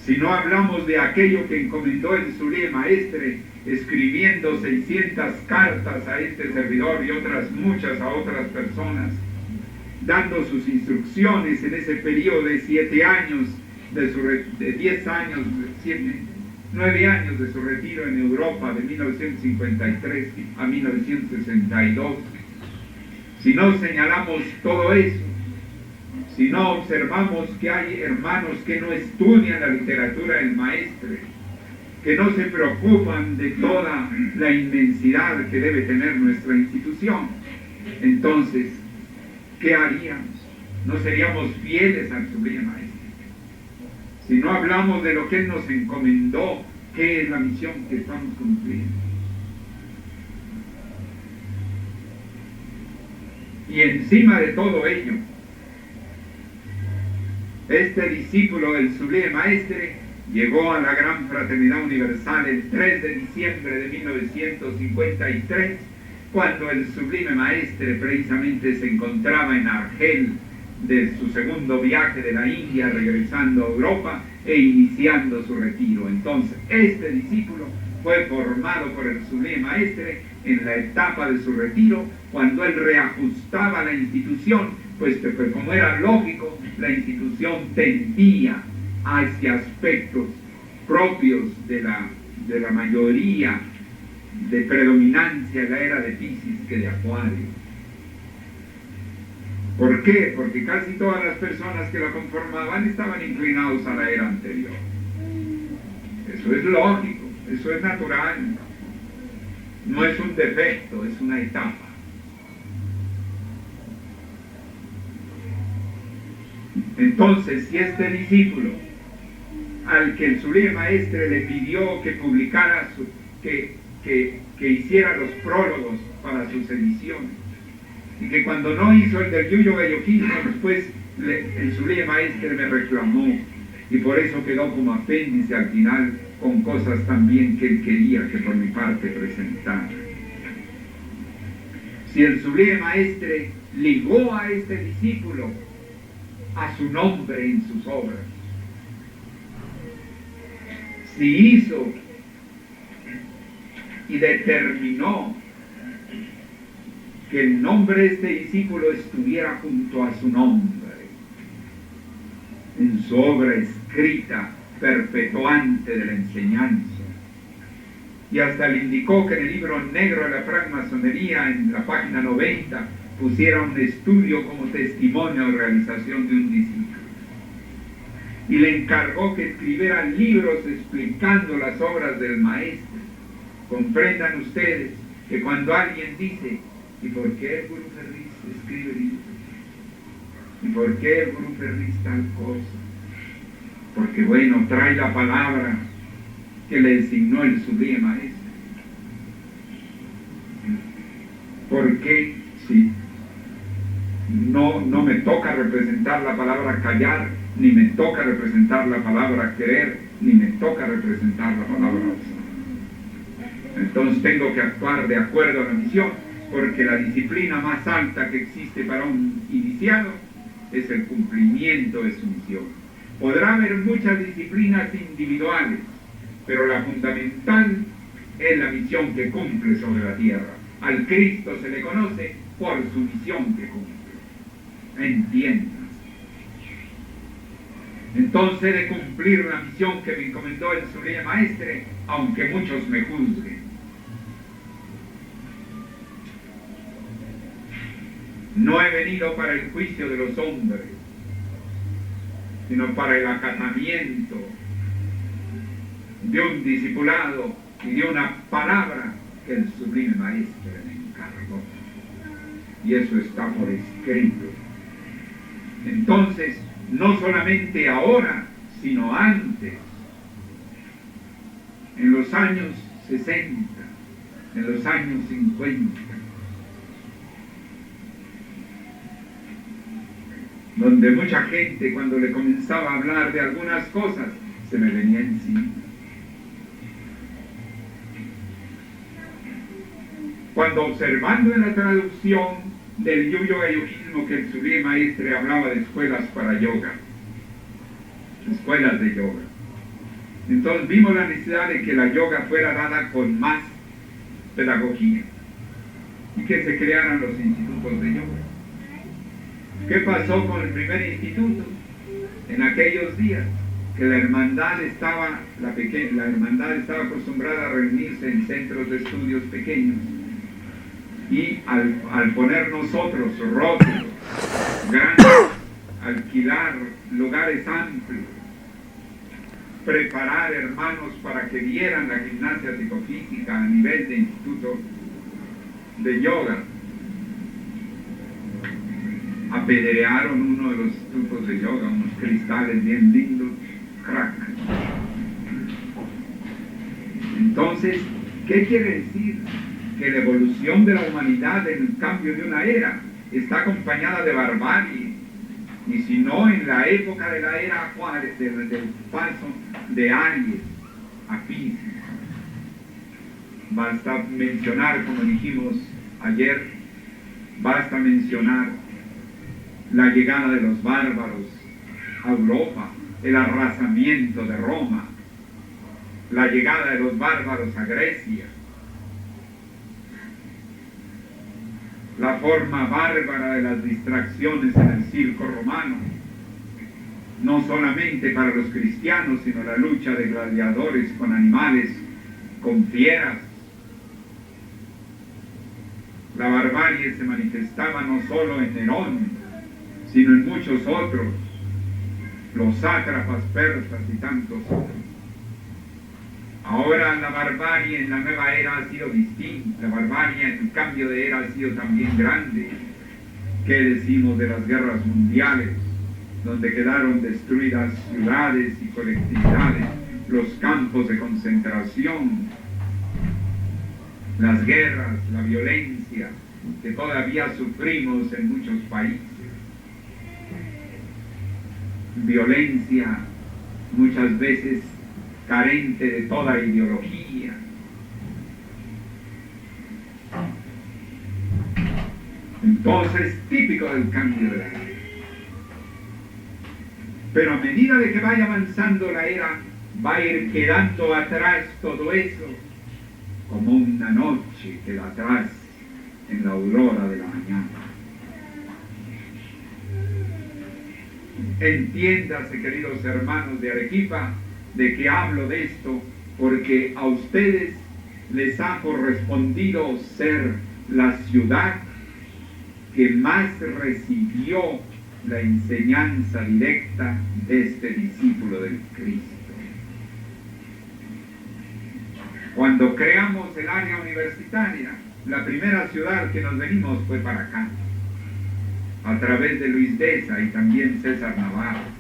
si no hablamos de aquello que encomendó el Sublime Maestre escribiendo 600 cartas a este servidor y otras muchas a otras personas, dando sus instrucciones en ese periodo de 7 años, de 10 años, 9 años de su retiro en Europa de 1953 a 1962. Si no señalamos todo eso, si no observamos que hay hermanos que no estudian la literatura del Maestre, que no se preocupan de toda la inmensidad que debe tener nuestra institución, entonces, ¿qué haríamos? ¿No seríamos fieles al Sublime Maestre? Si no hablamos de lo que Él nos encomendó, ¿qué es la misión que estamos cumpliendo? Y encima de todo ello, este discípulo del Sublime Maestre llegó a la Gran Fraternidad Universal el 3 de diciembre de 1953, cuando el Sublime Maestre precisamente se encontraba en Argel, de su segundo viaje de la India, regresando a Europa e iniciando su retiro. Entonces, este discípulo fue formado por el Sublime Maestre en la etapa de su retiro, cuando él reajustaba la institución, puesto que, como era lógico, la institución tendía hacia aspectos propios de la mayoría de predominancia de la era de Piscis que de Acuario. ¿Por qué? Porque casi todas las personas que la conformaban estaban inclinados a la era anterior. Eso es lógico, eso es natural. No es un defecto, es una etapa. Entonces, si este discípulo, al que el Sulé Maestre le pidió que publicara, que hiciera los prólogos para sus ediciones, y que cuando no hizo el del Yuyo Gayokismo, después el Sulé Maestre me reclamó, y por eso quedó como apéndice al final, con cosas también que él quería que por mi parte presentara. Si el Sulé Maestre ligó a este discípulo a su nombre en sus obras, si hizo y determinó que el nombre de este discípulo estuviera junto a su nombre en su obra escrita perpetuante de la enseñanza, y hasta le indicó que en el libro negro de la francmasonería, en la página 90, pusiera un estudio como testimonio de realización de un discípulo, y le encargó que escribiera libros explicando las obras del maestro. Comprendan ustedes que cuando alguien dice, ¿y por qué el Gurú Ferris escribe libros? ¿Y por qué el Gurú Ferris tal cosa? Porque bueno, trae la palabra que le designó el Sulé Maestre. Porque sí, no me toca representar la palabra callar, ni me toca representar la palabra querer, ni me toca representar la palabra usar. Entonces tengo que actuar de acuerdo a la misión, porque la disciplina más alta que existe para un iniciado es el cumplimiento de su misión. Podrá haber muchas disciplinas individuales, pero la fundamental es la misión que cumple sobre la tierra. Al Cristo se le conoce por su misión que cumple. Entiendan. Entonces, de cumplir la misión que me encomendó el Sulé Maestre, aunque muchos me juzguen. No he venido para el juicio de los hombres, sino para el acatamiento de un discipulado y de una palabra que el Sublime Maestre me encargó. Y eso está por escrito. Entonces, no solamente ahora, sino antes, en los años 60, en los años 50, donde mucha gente, cuando le comenzaba a hablar de algunas cosas, se me venía encima. Cuando observando en la traducción del Yuyo Gayokismo que el Sulé Maestre hablaba de escuelas para yoga, escuelas de yoga, entonces vimos la necesidad de que la yoga fuera dada con más pedagogía y que se crearan los institutos de yoga. ¿Qué pasó con el primer instituto? En aquellos días, que la hermandad estaba acostumbrada a reunirse en centros de estudios pequeños, y al poner nosotros rótulos grandes, alquilar lugares amplios, preparar hermanos para que dieran la gimnasia psicofísica a nivel de instituto de yoga, apedrearon uno de los institutos de yoga, unos cristales bien lindos, crack. Entonces, ¿qué quiere decir? Que la evolución de la humanidad en el cambio de una era está acompañada de barbarie, y si no en la época de la era Juárez, del paso de Aries a Piscis. Basta mencionar, como dijimos ayer, basta mencionar la llegada de los bárbaros a Europa, el arrasamiento de Roma, la llegada de los bárbaros a Grecia, la forma bárbara de las distracciones en el circo romano, no solamente para los cristianos, sino la lucha de gladiadores con animales, con fieras. La barbarie se manifestaba no solo en Nerón, sino en muchos otros, los sátrapas persas y tantos otros. Ahora la barbarie en la nueva era ha sido distinta, la barbarie en el cambio de era ha sido también grande. ¿Qué decimos de las guerras mundiales? donde quedaron destruidas ciudades y colectividades, los campos de concentración, las guerras, la violencia que todavía sufrimos en muchos países. Violencia muchas veces carente de toda ideología. Entonces, típico del cambio de la era. Pero a medida de que vaya avanzando la era, va a ir quedando atrás todo eso, como una noche queda atrás en la aurora de la mañana. Entiéndase, queridos hermanos de Arequipa, de que hablo de esto, porque a ustedes les ha correspondido ser la ciudad que más recibió la enseñanza directa de este discípulo del Cristo. Cuando creamos el área universitaria, la primera ciudad que nos venimos fue para acá, a través de Luis Deza y también César Navarro.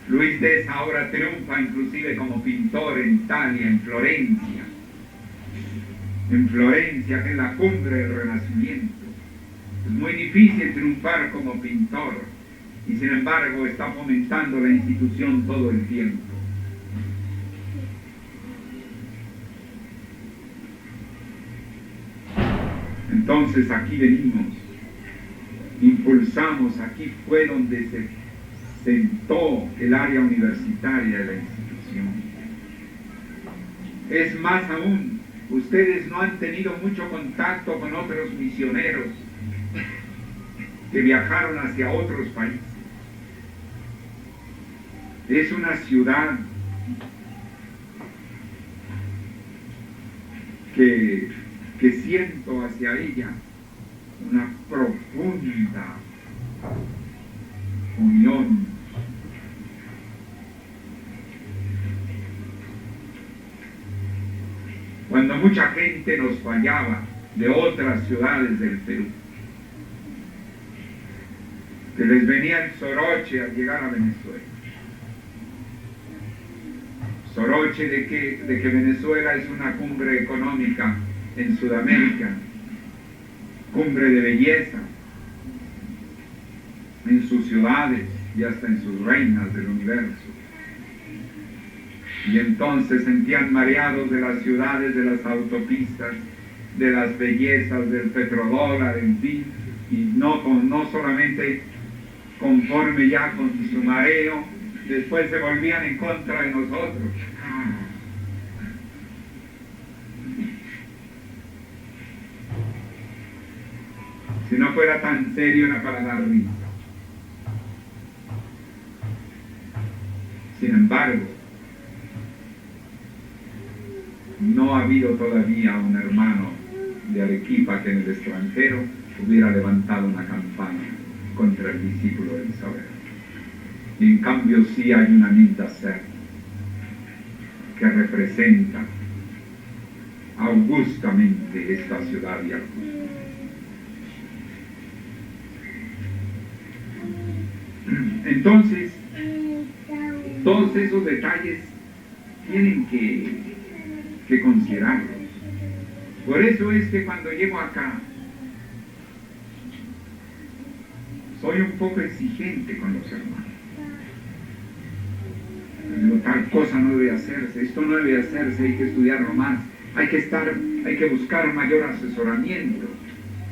Luis Deza ahora triunfa inclusive como pintor en Italia, en Florencia, que es la cumbre del Renacimiento. Es muy difícil triunfar como pintor y sin embargo está fomentando la institución todo el tiempo. Entonces aquí venimos, impulsamos, aquí fue donde se sentó el área universitaria de la institución. Es más aún, ustedes no han tenido mucho contacto con otros misioneros que viajaron hacia otros países. Es una ciudad que siento hacia ella una profunda unión. Cuando mucha gente nos fallaba de otras ciudades del Perú, que les venía el soroche al llegar a Venezuela. Soroche de que Venezuela es una cumbre económica en Sudamérica, cumbre de belleza, en sus ciudades y hasta en sus reinas del universo. Y entonces sentían mareados de las ciudades, de las autopistas, de las bellezas del petrodólar, en fin, y no solamente conforme ya con su mareo, después se volvían en contra de nosotros. Si no fuera tan serio era para dar risa. Sin embargo, no ha habido todavía un hermano de Arequipa que en el extranjero hubiera levantado una campaña contra el discípulo del saber. Y en cambio sí hay una Nilda Ser que representa augustamente esta ciudad de Arequipa. Entonces, todos esos detalles tienen que considerarlos. Por eso es que cuando llego acá, soy un poco exigente con los hermanos. Digo, tal cosa no debe hacerse, esto no debe hacerse, hay que estudiarlo más, hay que buscar mayor asesoramiento,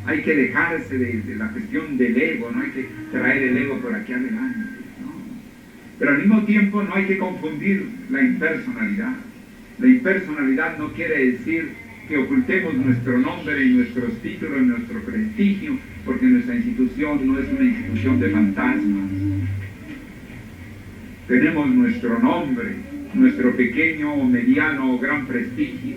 hay que dejarse de la cuestión del ego, no hay que traer el ego por aquí adelante, ¿no? Pero al mismo tiempo no hay que confundir la impersonalidad. La impersonalidad no quiere decir que ocultemos nuestro nombre y nuestros títulos y nuestro prestigio, porque nuestra institución no es una institución de fantasmas. Tenemos nuestro nombre, nuestro pequeño o mediano o gran prestigio,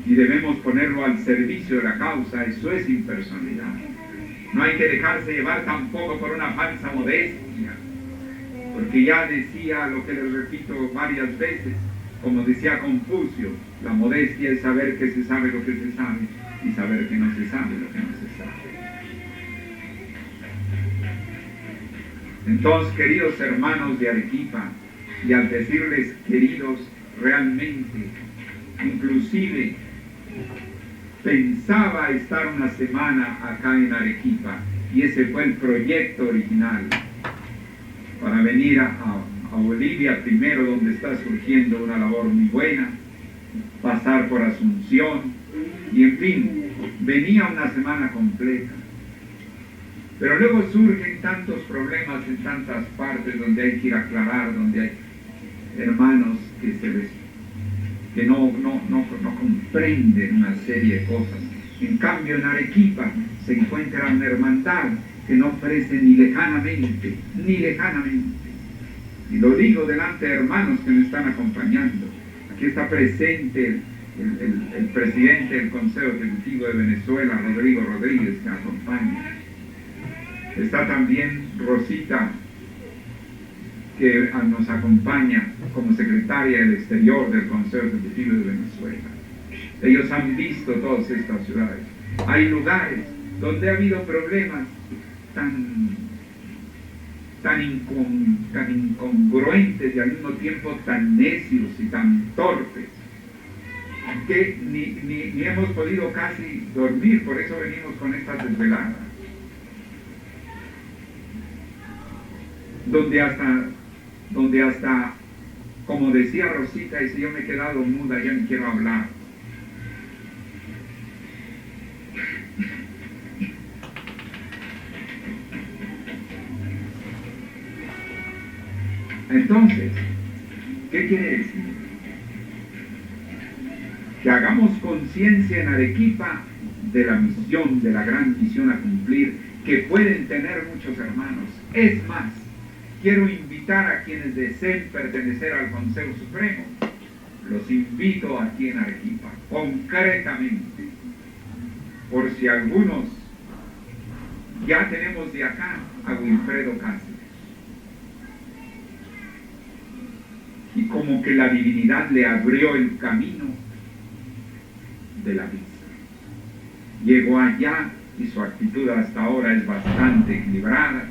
y debemos ponerlo al servicio de la causa. Eso es impersonalidad. No hay que dejarse llevar tampoco por una falsa modestia, porque ya decía lo que les repito varias veces, como decía Confucio, la modestia es saber que se sabe lo que se sabe y saber que no se sabe lo que no se sabe. Entonces, queridos hermanos de Arequipa, y al decirles queridos, realmente, inclusive, pensaba estar una semana acá en Arequipa, y ese fue el proyecto original, para venir a Bolivia primero, donde está surgiendo una labor muy buena, pasar por Asunción, y en fin, venía una semana completa. Pero luego surgen tantos problemas en tantas partes donde hay que ir a aclarar, donde hay hermanos que no comprenden una serie de cosas. En cambio, en Arequipa se encuentra una hermandad que no ofrece ni lejanamente, y lo digo delante de hermanos que me están acompañando. Aquí está presente el presidente del Consejo Ejecutivo de Venezuela, Rodrigo Rodríguez, que acompaña. Está también Rosita, que nos acompaña como secretaria del Exterior del Consejo Ejecutivo de Venezuela. Ellos han visto todas estas ciudades. Hay lugares donde ha habido problemas tan incongruentes y al mismo tiempo tan necios y tan torpes que ni hemos podido casi dormir. Por eso venimos con estas desveladas, donde hasta, como decía Rosita, dice: yo me he quedado muda, ya ni quiero hablar. Entonces, ¿qué quiere decir? Que hagamos conciencia en Arequipa de la misión, de la gran misión a cumplir, que pueden tener muchos hermanos. Es más, quiero invitar a quienes deseen pertenecer al Consejo Supremo, los invito aquí en Arequipa, concretamente, por si algunos ya tenemos de acá a Wilfredo Cáceres. Y como que la divinidad le abrió el camino de la vista. Llegó allá y su actitud hasta ahora es bastante equilibrada,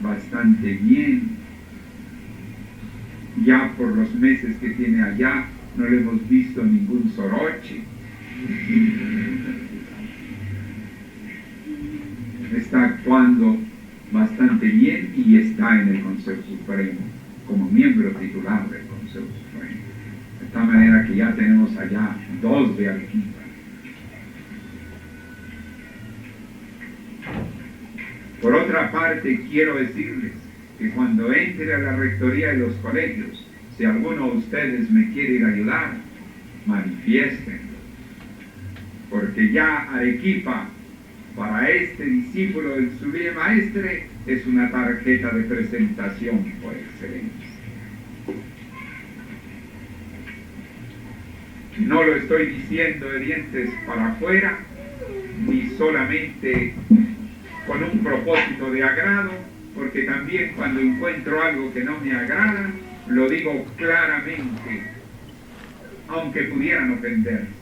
bastante bien. Ya por los meses que tiene allá no le hemos visto ningún soroche. Está actuando bastante bien y está en el Consejo Supremo como miembro titular del Consejo Supremo. De tal manera que ya tenemos allá dos de Arequipa. Por otra parte, quiero decirles que cuando entre a la rectoría de los colegios, si alguno de ustedes me quiere ir a ayudar, manifiéstenlo. Porque ya Arequipa, para este discípulo del Sublime Maestre, es una tarjeta de presentación por excelencia. No lo estoy diciendo de dientes para afuera, ni solamente con un propósito de agrado, porque también cuando encuentro algo que no me agrada, lo digo claramente, aunque pudieran ofenderse.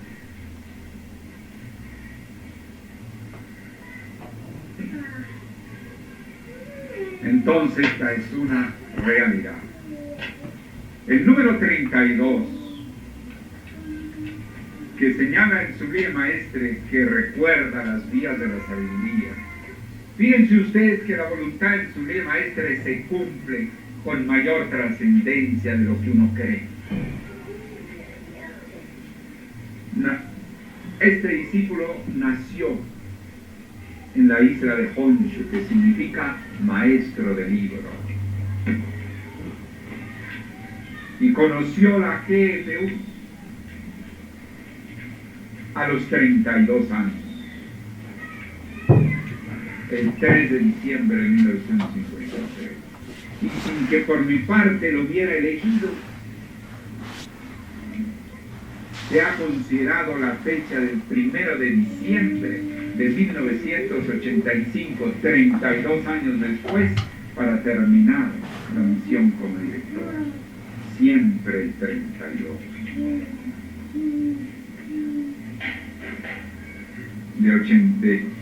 Entonces esta es una realidad. El número 32, que señala el Sublime Maestre que recuerda las vías de la sabiduría. Fíjense ustedes que la voluntad del Sublime Maestre se cumple con mayor trascendencia de lo que uno cree. Este discípulo nació en la isla de Honshu, que significa maestro de libros, y conoció la GFU a los 32 años, el 3 de diciembre de 1953, y sin que por mi parte lo hubiera elegido, se ha considerado la fecha del 1 de diciembre de 1985, 32 años después, para terminar la misión como director. Siempre el 32.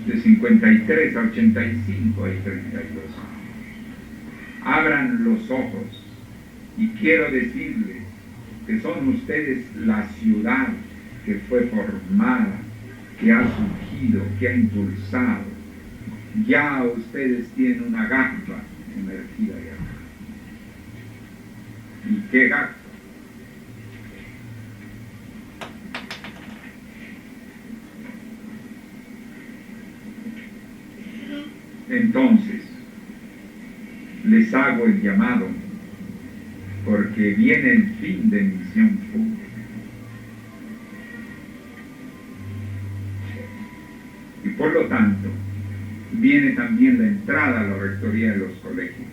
De 53 a 85 hay 32 años. abran los ojos. Y quiero decirles que son ustedes la ciudad que fue formada, que ha surgido, que ha impulsado. Ya ustedes tienen una gamba emergida de acá. ¿Y qué gamba? Entonces, les hago el llamado, porque viene el fin de Misión Pública. Y por lo tanto, viene también la entrada a la rectoría de los colegios.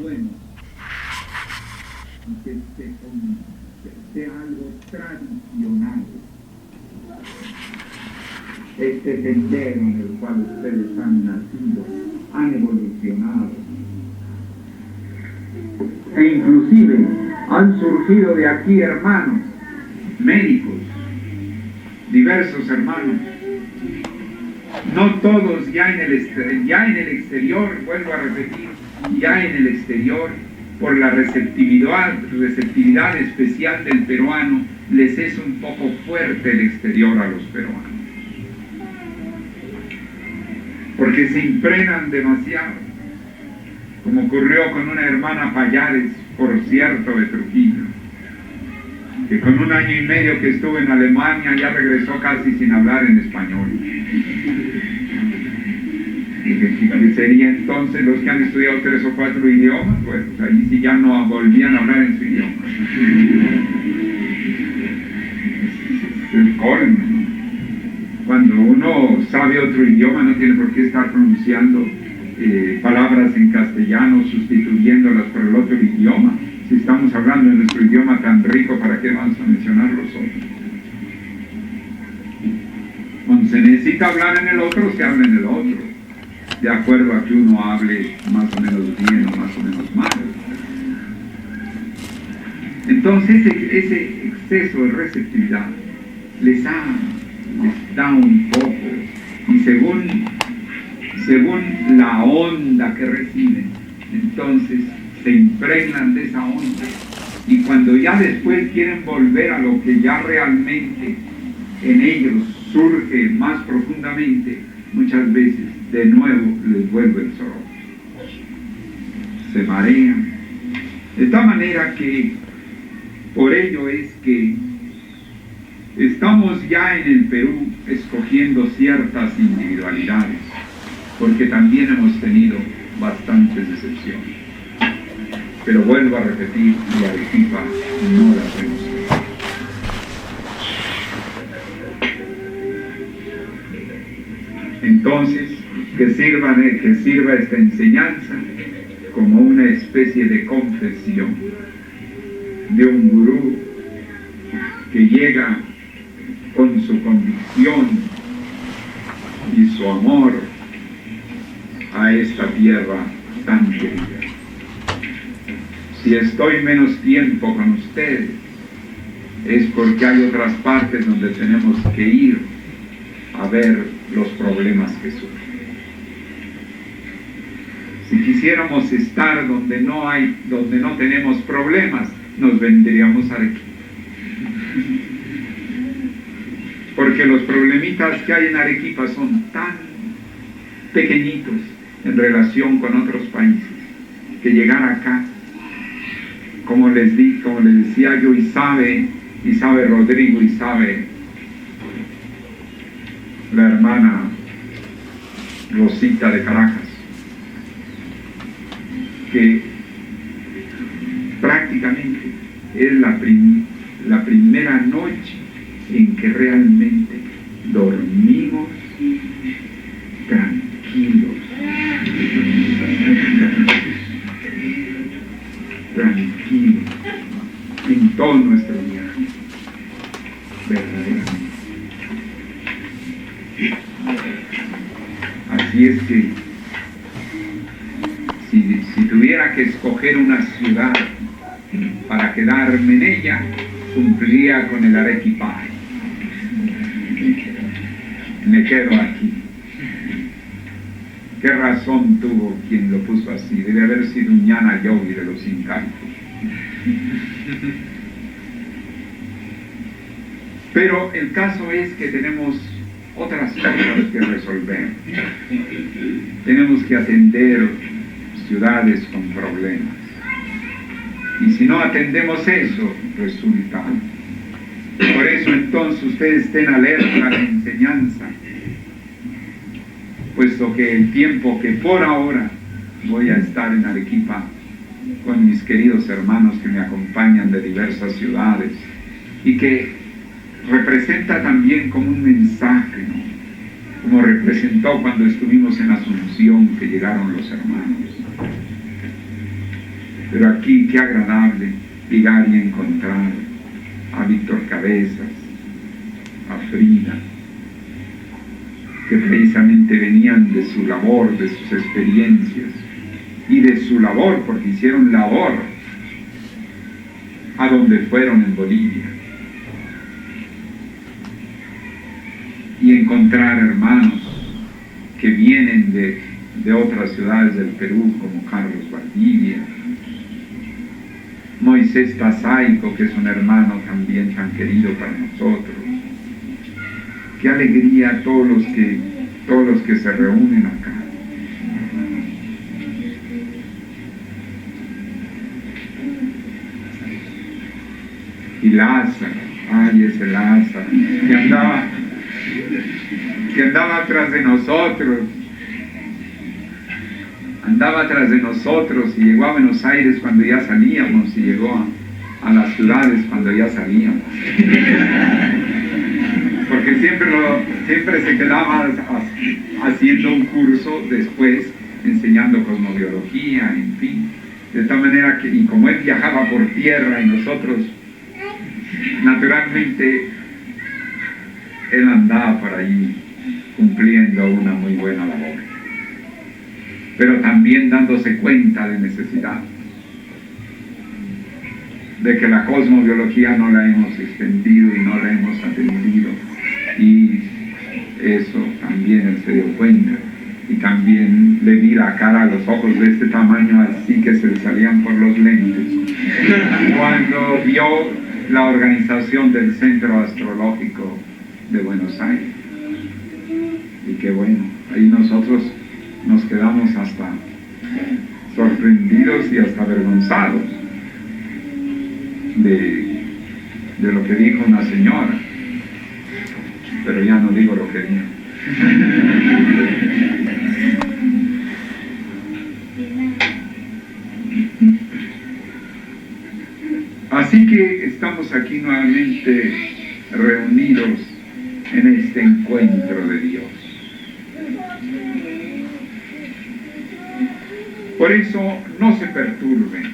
Bueno, y que sea algo tradicional. Este sendero en el cual ustedes han nacido, han evolucionado. E inclusive han surgido de aquí hermanos, médicos, diversos hermanos. No todos ya en el exterior, vuelvo a repetir, ya en el exterior, por la receptividad especial del peruano, les es un poco fuerte el exterior a los peruanos. Porque se impregnan demasiado, como ocurrió con una hermana Payares, por cierto, de Trujillo, que con 1 año y medio que estuvo en Alemania ya regresó casi sin hablar en español. Y que sería entonces los que han estudiado 3 o 4 idiomas, pues ahí sí ya no volvían a hablar en su idioma. Es el colmo. Cuando uno sabe otro idioma no tiene por qué estar pronunciando palabras en castellano, sustituyéndolas por el otro idioma. Si estamos hablando de nuestro idioma tan rico, ¿para qué vamos a mencionar los otros? Cuando se necesita hablar en el otro, se habla en el otro, de acuerdo a que uno hable más o menos bien o más o menos mal. Entonces ese exceso de receptividad les da un poco, y según la onda que reciben, entonces se impregnan de esa onda, y cuando ya después quieren volver a lo que ya realmente en ellos surge más profundamente, muchas veces de nuevo les vuelve el sorbo, se marean, de tal manera que por ello es que estamos ya en el Perú escogiendo ciertas individualidades, porque también hemos tenido bastantes decepciones. Pero vuelvo a repetir, y Arequipa no las hemos tenido. Entonces, que sirva esta enseñanza como una especie de confesión de un gurú que llega con su convicción y su amor a esta tierra tan querida. Si estoy menos tiempo con ustedes, es porque hay otras partes donde tenemos que ir a ver los problemas que surgen. Si quisiéramos estar donde no tenemos problemas, nos vendríamos a Arequipa. Porque los problemitas que hay en Arequipa son tan pequeñitos en relación con otros países, que llegar acá, como les decía yo, y sabe Rodrigo, y sabe la hermana Rosita de Caracas, que prácticamente es la primera noche en que realmente dormimos tranquilos, en todo nuestro viaje, verdaderamente. Así es que si tuviera que escoger una ciudad para quedarme en ella, cumpliría con el Arequipa. Me quedo aquí. ¿Qué razón tuvo quien lo puso así? Debe haber sido un Jnana Yogi de los incaitos. Pero el caso es que tenemos otras cosas que resolver. Tenemos que atender ciudades con problemas. Y si no atendemos eso, resulta. Por eso entonces ustedes estén alerta a la enseñanza, puesto que el tiempo que por ahora voy a estar en Arequipa con mis queridos hermanos que me acompañan de diversas ciudades y que representa también como un mensaje, ¿no? Como representó cuando estuvimos en Asunción, que llegaron los hermanos. Pero aquí qué agradable llegar y encontrar a Víctor Cabezas, a Frida, que precisamente venían de su labor, de sus experiencias y de su labor, porque hicieron labor a donde fueron en Bolivia. Y encontrar hermanos que vienen de otras ciudades del Perú, como Carlos Valdivia, Moisés Tasaico, que es un hermano también tan querido para nosotros. Qué alegría todos los que se reúnen acá. Y Lázaro, ay, ese Lázaro, que andaba atrás de nosotros, y llegó a Buenos Aires cuando ya salíamos, y llegó a las ciudades cuando ya salíamos. Porque siempre se quedaba haciendo un curso después, enseñando cosmobiología, en fin. De tal manera que, y como él viajaba por tierra y nosotros, naturalmente, él andaba por ahí cumpliendo una muy buena labor, pero también dándose cuenta de necesidad, de que la cosmobiología no la hemos extendido y no la hemos atendido, y eso también él se dio cuenta, y también le vi la cara, los ojos de este tamaño así que se le salían por los lentes cuando vio la organización del Centro Astrológico de Buenos Aires. Y qué bueno, ahí nosotros nos quedamos hasta sorprendidos y hasta avergonzados de lo que dijo una señora, pero ya no digo lo que dijo. Así que estamos aquí nuevamente reunidos en este encuentro de Dios. Por eso no se perturben.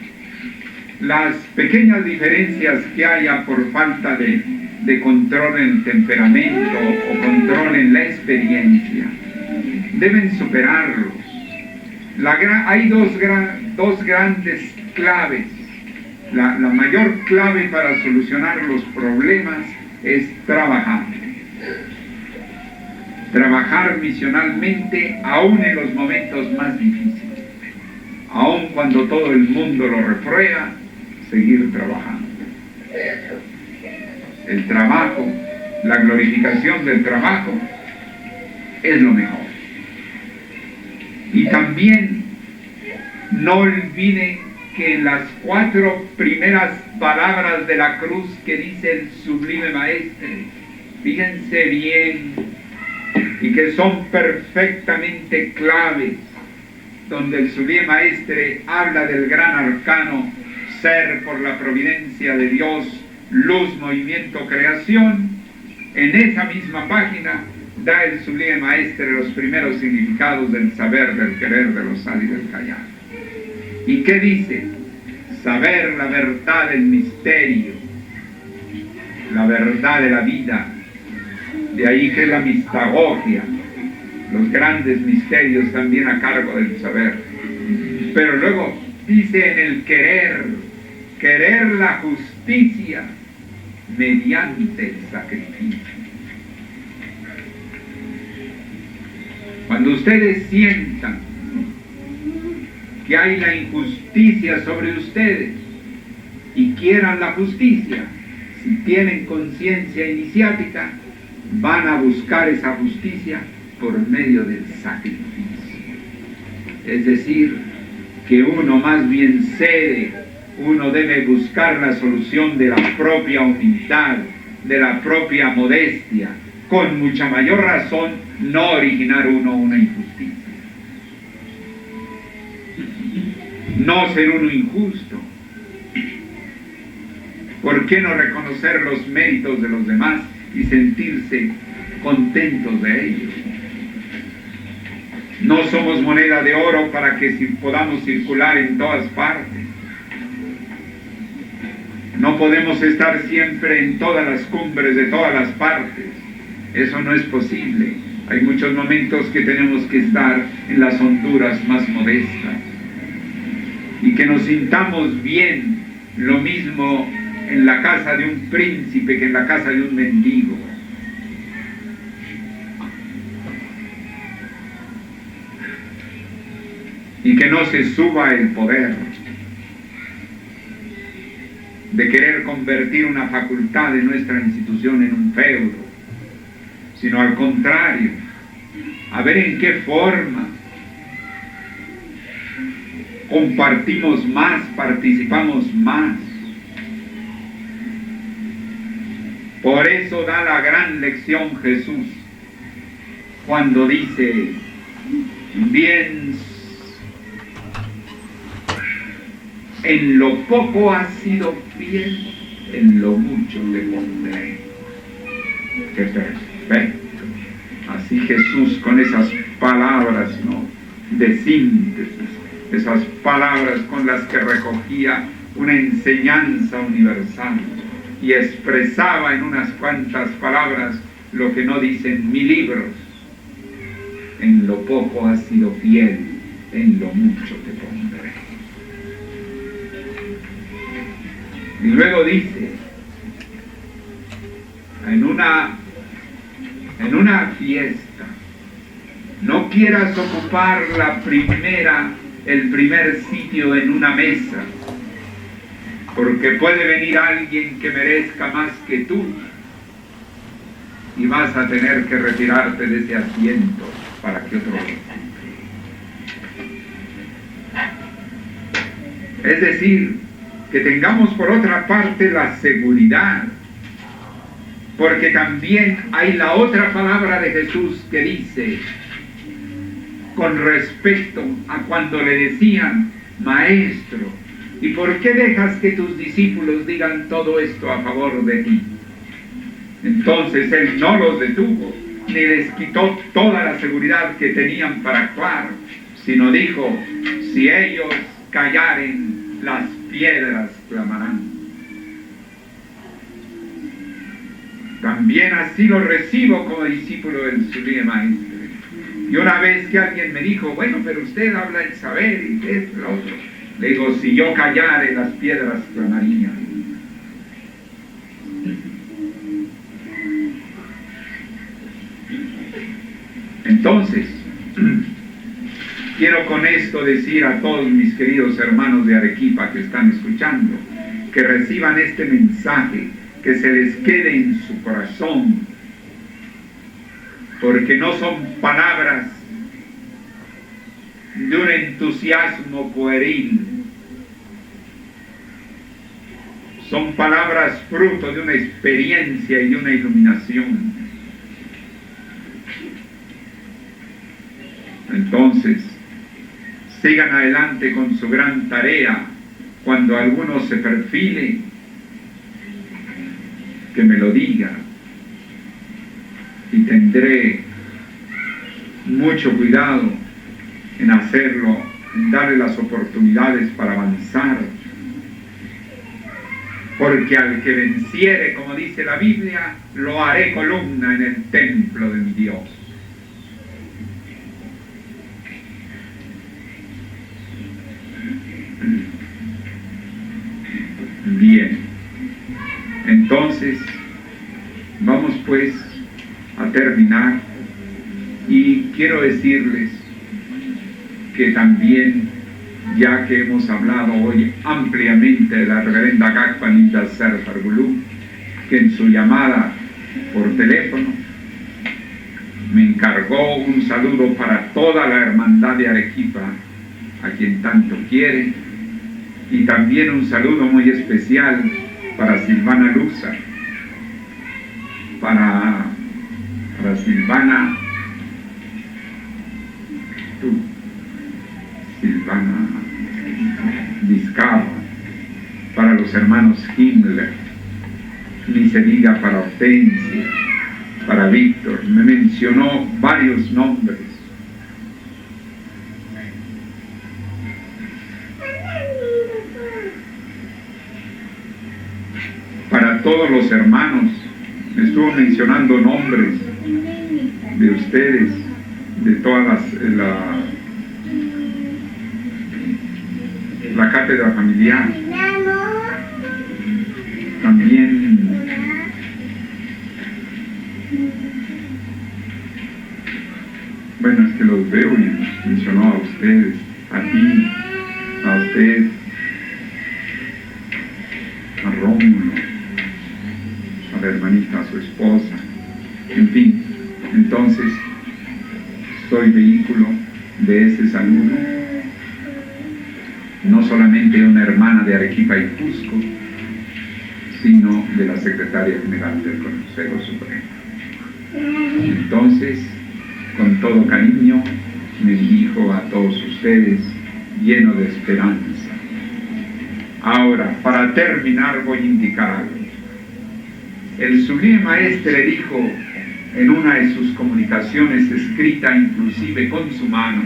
Las pequeñas diferencias que haya por falta de control en el temperamento o control en la experiencia, deben superarlos. Hay dos grandes claves. La mayor clave para solucionar los problemas es trabajar. Trabajar misionalmente aún en los momentos más difíciles. Aun cuando todo el mundo lo reprueba, seguir trabajando. El trabajo, la glorificación del trabajo es lo mejor. Y también no olviden que en las 4 primeras palabras de la cruz que dice el Sublime Maestre, fíjense bien, y que son perfectamente claves, donde el Sublime Maestre habla del gran arcano, ser por la providencia de Dios, luz, movimiento, creación. En esa misma página da el Sublime Maestre los primeros significados del saber, del querer, de los sal y del callar. ¿Y qué dice? Saber la verdad del misterio, la verdad de la vida. De ahí que la mistagogia, los grandes misterios también a cargo del saber. Pero luego dice en el querer la justicia mediante el sacrificio. Cuando ustedes sientan que hay la injusticia sobre ustedes y quieran la justicia, si tienen conciencia iniciática, van a buscar esa justicia por medio del sacrificio. Es decir, que uno más bien cede, uno debe buscar la solución de la propia humildad, de la propia modestia, con mucha mayor razón no originar uno una injusticia. No ser uno injusto. ¿Por qué no reconocer los méritos de los demás y sentirse contentos de ellos? No somos moneda de oro para que podamos circular en todas partes. No podemos estar siempre en todas las cumbres de todas las partes. Eso no es posible. Hay muchos momentos que tenemos que estar en las honduras más modestas. Y que nos sintamos bien, lo mismo en la casa de un príncipe que en la casa de un mendigo. Y que no se suba el poder de querer convertir una facultad de nuestra institución en un feudo, sino al contrario, a ver en qué forma compartimos más, participamos más. Por eso da la gran lección Jesús cuando dice: bien, en lo poco has sido fiel, en lo mucho te pondré. ¡Qué perfecto! Así Jesús, con esas palabras, ¿no?, de síntesis, esas palabras con las que recogía una enseñanza universal y expresaba en unas cuantas palabras lo que no dicen 1000 libros. En lo poco has sido fiel, en lo mucho te pondré. Y luego dice, en una fiesta, no quieras ocupar el primer sitio en una mesa, porque puede venir alguien que merezca más que tú y vas a tener que retirarte de ese asiento para que otro lo ocupe. Es decir, que tengamos por otra parte la seguridad, porque también hay la otra palabra de Jesús que dice, con respecto a cuando le decían: Maestro, ¿y por qué dejas que tus discípulos digan todo esto a favor de ti? Entonces él no los detuvo, ni les quitó toda la seguridad que tenían para actuar, sino dijo: si ellos callaren, las piedras clamarán. También así lo recibo como discípulo del Sublime Maestro. Y una vez que alguien me dijo: bueno, pero usted habla el saber y esto, lo otro, le digo: si yo callare, las piedras clamarían. Entonces, quiero con esto decir a todos mis queridos hermanos de Arequipa que están escuchando, que reciban este mensaje, que se les quede en su corazón, porque no son palabras de un entusiasmo pueril, son palabras fruto de una experiencia y de una iluminación. Entonces, sigan adelante con su gran tarea. Cuando alguno se perfile, que me lo diga, y tendré mucho cuidado en hacerlo, en darle las oportunidades para avanzar, porque al que venciere, como dice la Biblia, lo haré columna en el templo de mi Dios. Bien, entonces vamos pues a terminar Y quiero decirles que también, ya que hemos hablado hoy ampliamente de la reverenda Gakpanita Sarfargulú, que en su llamada por teléfono me encargó un saludo para toda la hermandad de Arequipa, a quien tanto quiere, y también un saludo muy especial para Silvana Luxa, para Silvana Vizcarra, para los hermanos Himmler, ni se diga para Hortensia, para Víctor. Me mencionó varios nombres. Para todos los hermanos, me estuvo mencionando nombres de ustedes, de todas la cátedra familiar. También bueno, es que los veo y los mencionó a ustedes, a ti, a usted, a Rómulo, a la hermanita, a su esposa, en fin. Entonces, soy vehículo de ese saludo, no solamente de una hermana de Arequipa y Cusco, sino de la secretaria general del Consejo Supremo. Entonces, con todo cariño, me dirijo a todos ustedes, lleno de esperanza. Ahora, para terminar, voy a indicar algo. El Sublime Maestre dijo en una de sus comunicaciones, escrita inclusive con su mano,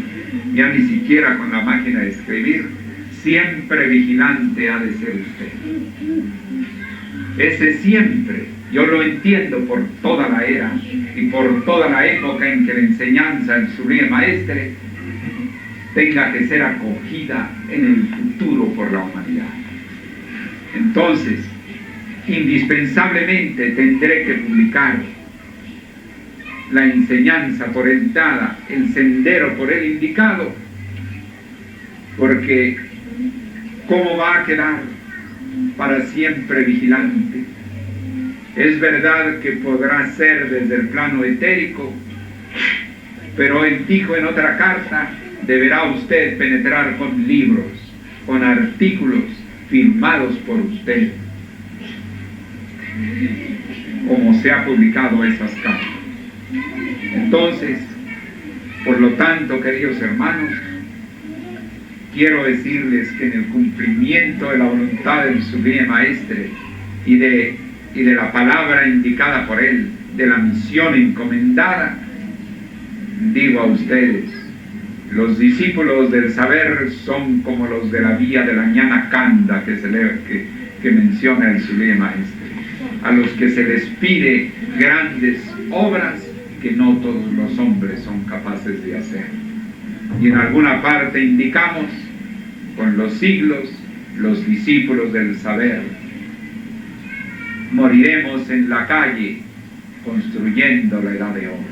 ya ni siquiera con la máquina de escribir: siempre vigilante ha de ser usted. Ese siempre, yo lo entiendo por toda la era y por toda la época en que la enseñanza del Sublime Maestre tenga que ser acogida en el futuro por la humanidad. Entonces, indispensablemente tendré que publicar la enseñanza por él dada, el sendero por él indicado, porque ¿cómo va a quedar para siempre vigilante? Es verdad que podrá ser desde el plano etérico, pero él dijo en otra carta: deberá usted penetrar con libros, con artículos firmados por usted, como se ha publicado esas cartas. Entonces, por lo tanto, queridos hermanos, quiero decirles que en el cumplimiento de la voluntad del Sublime Maestre y de la palabra indicada por él, de la misión encomendada, digo a ustedes: los discípulos del saber son como los de la vía de la ñana Kanda que menciona el Sublime Maestre, a los que se les pide grandes obras que no todos los hombres son capaces de hacer. Y en alguna parte indicamos: con los siglos, los discípulos del saber. Moriremos en la calle construyendo la edad de oro.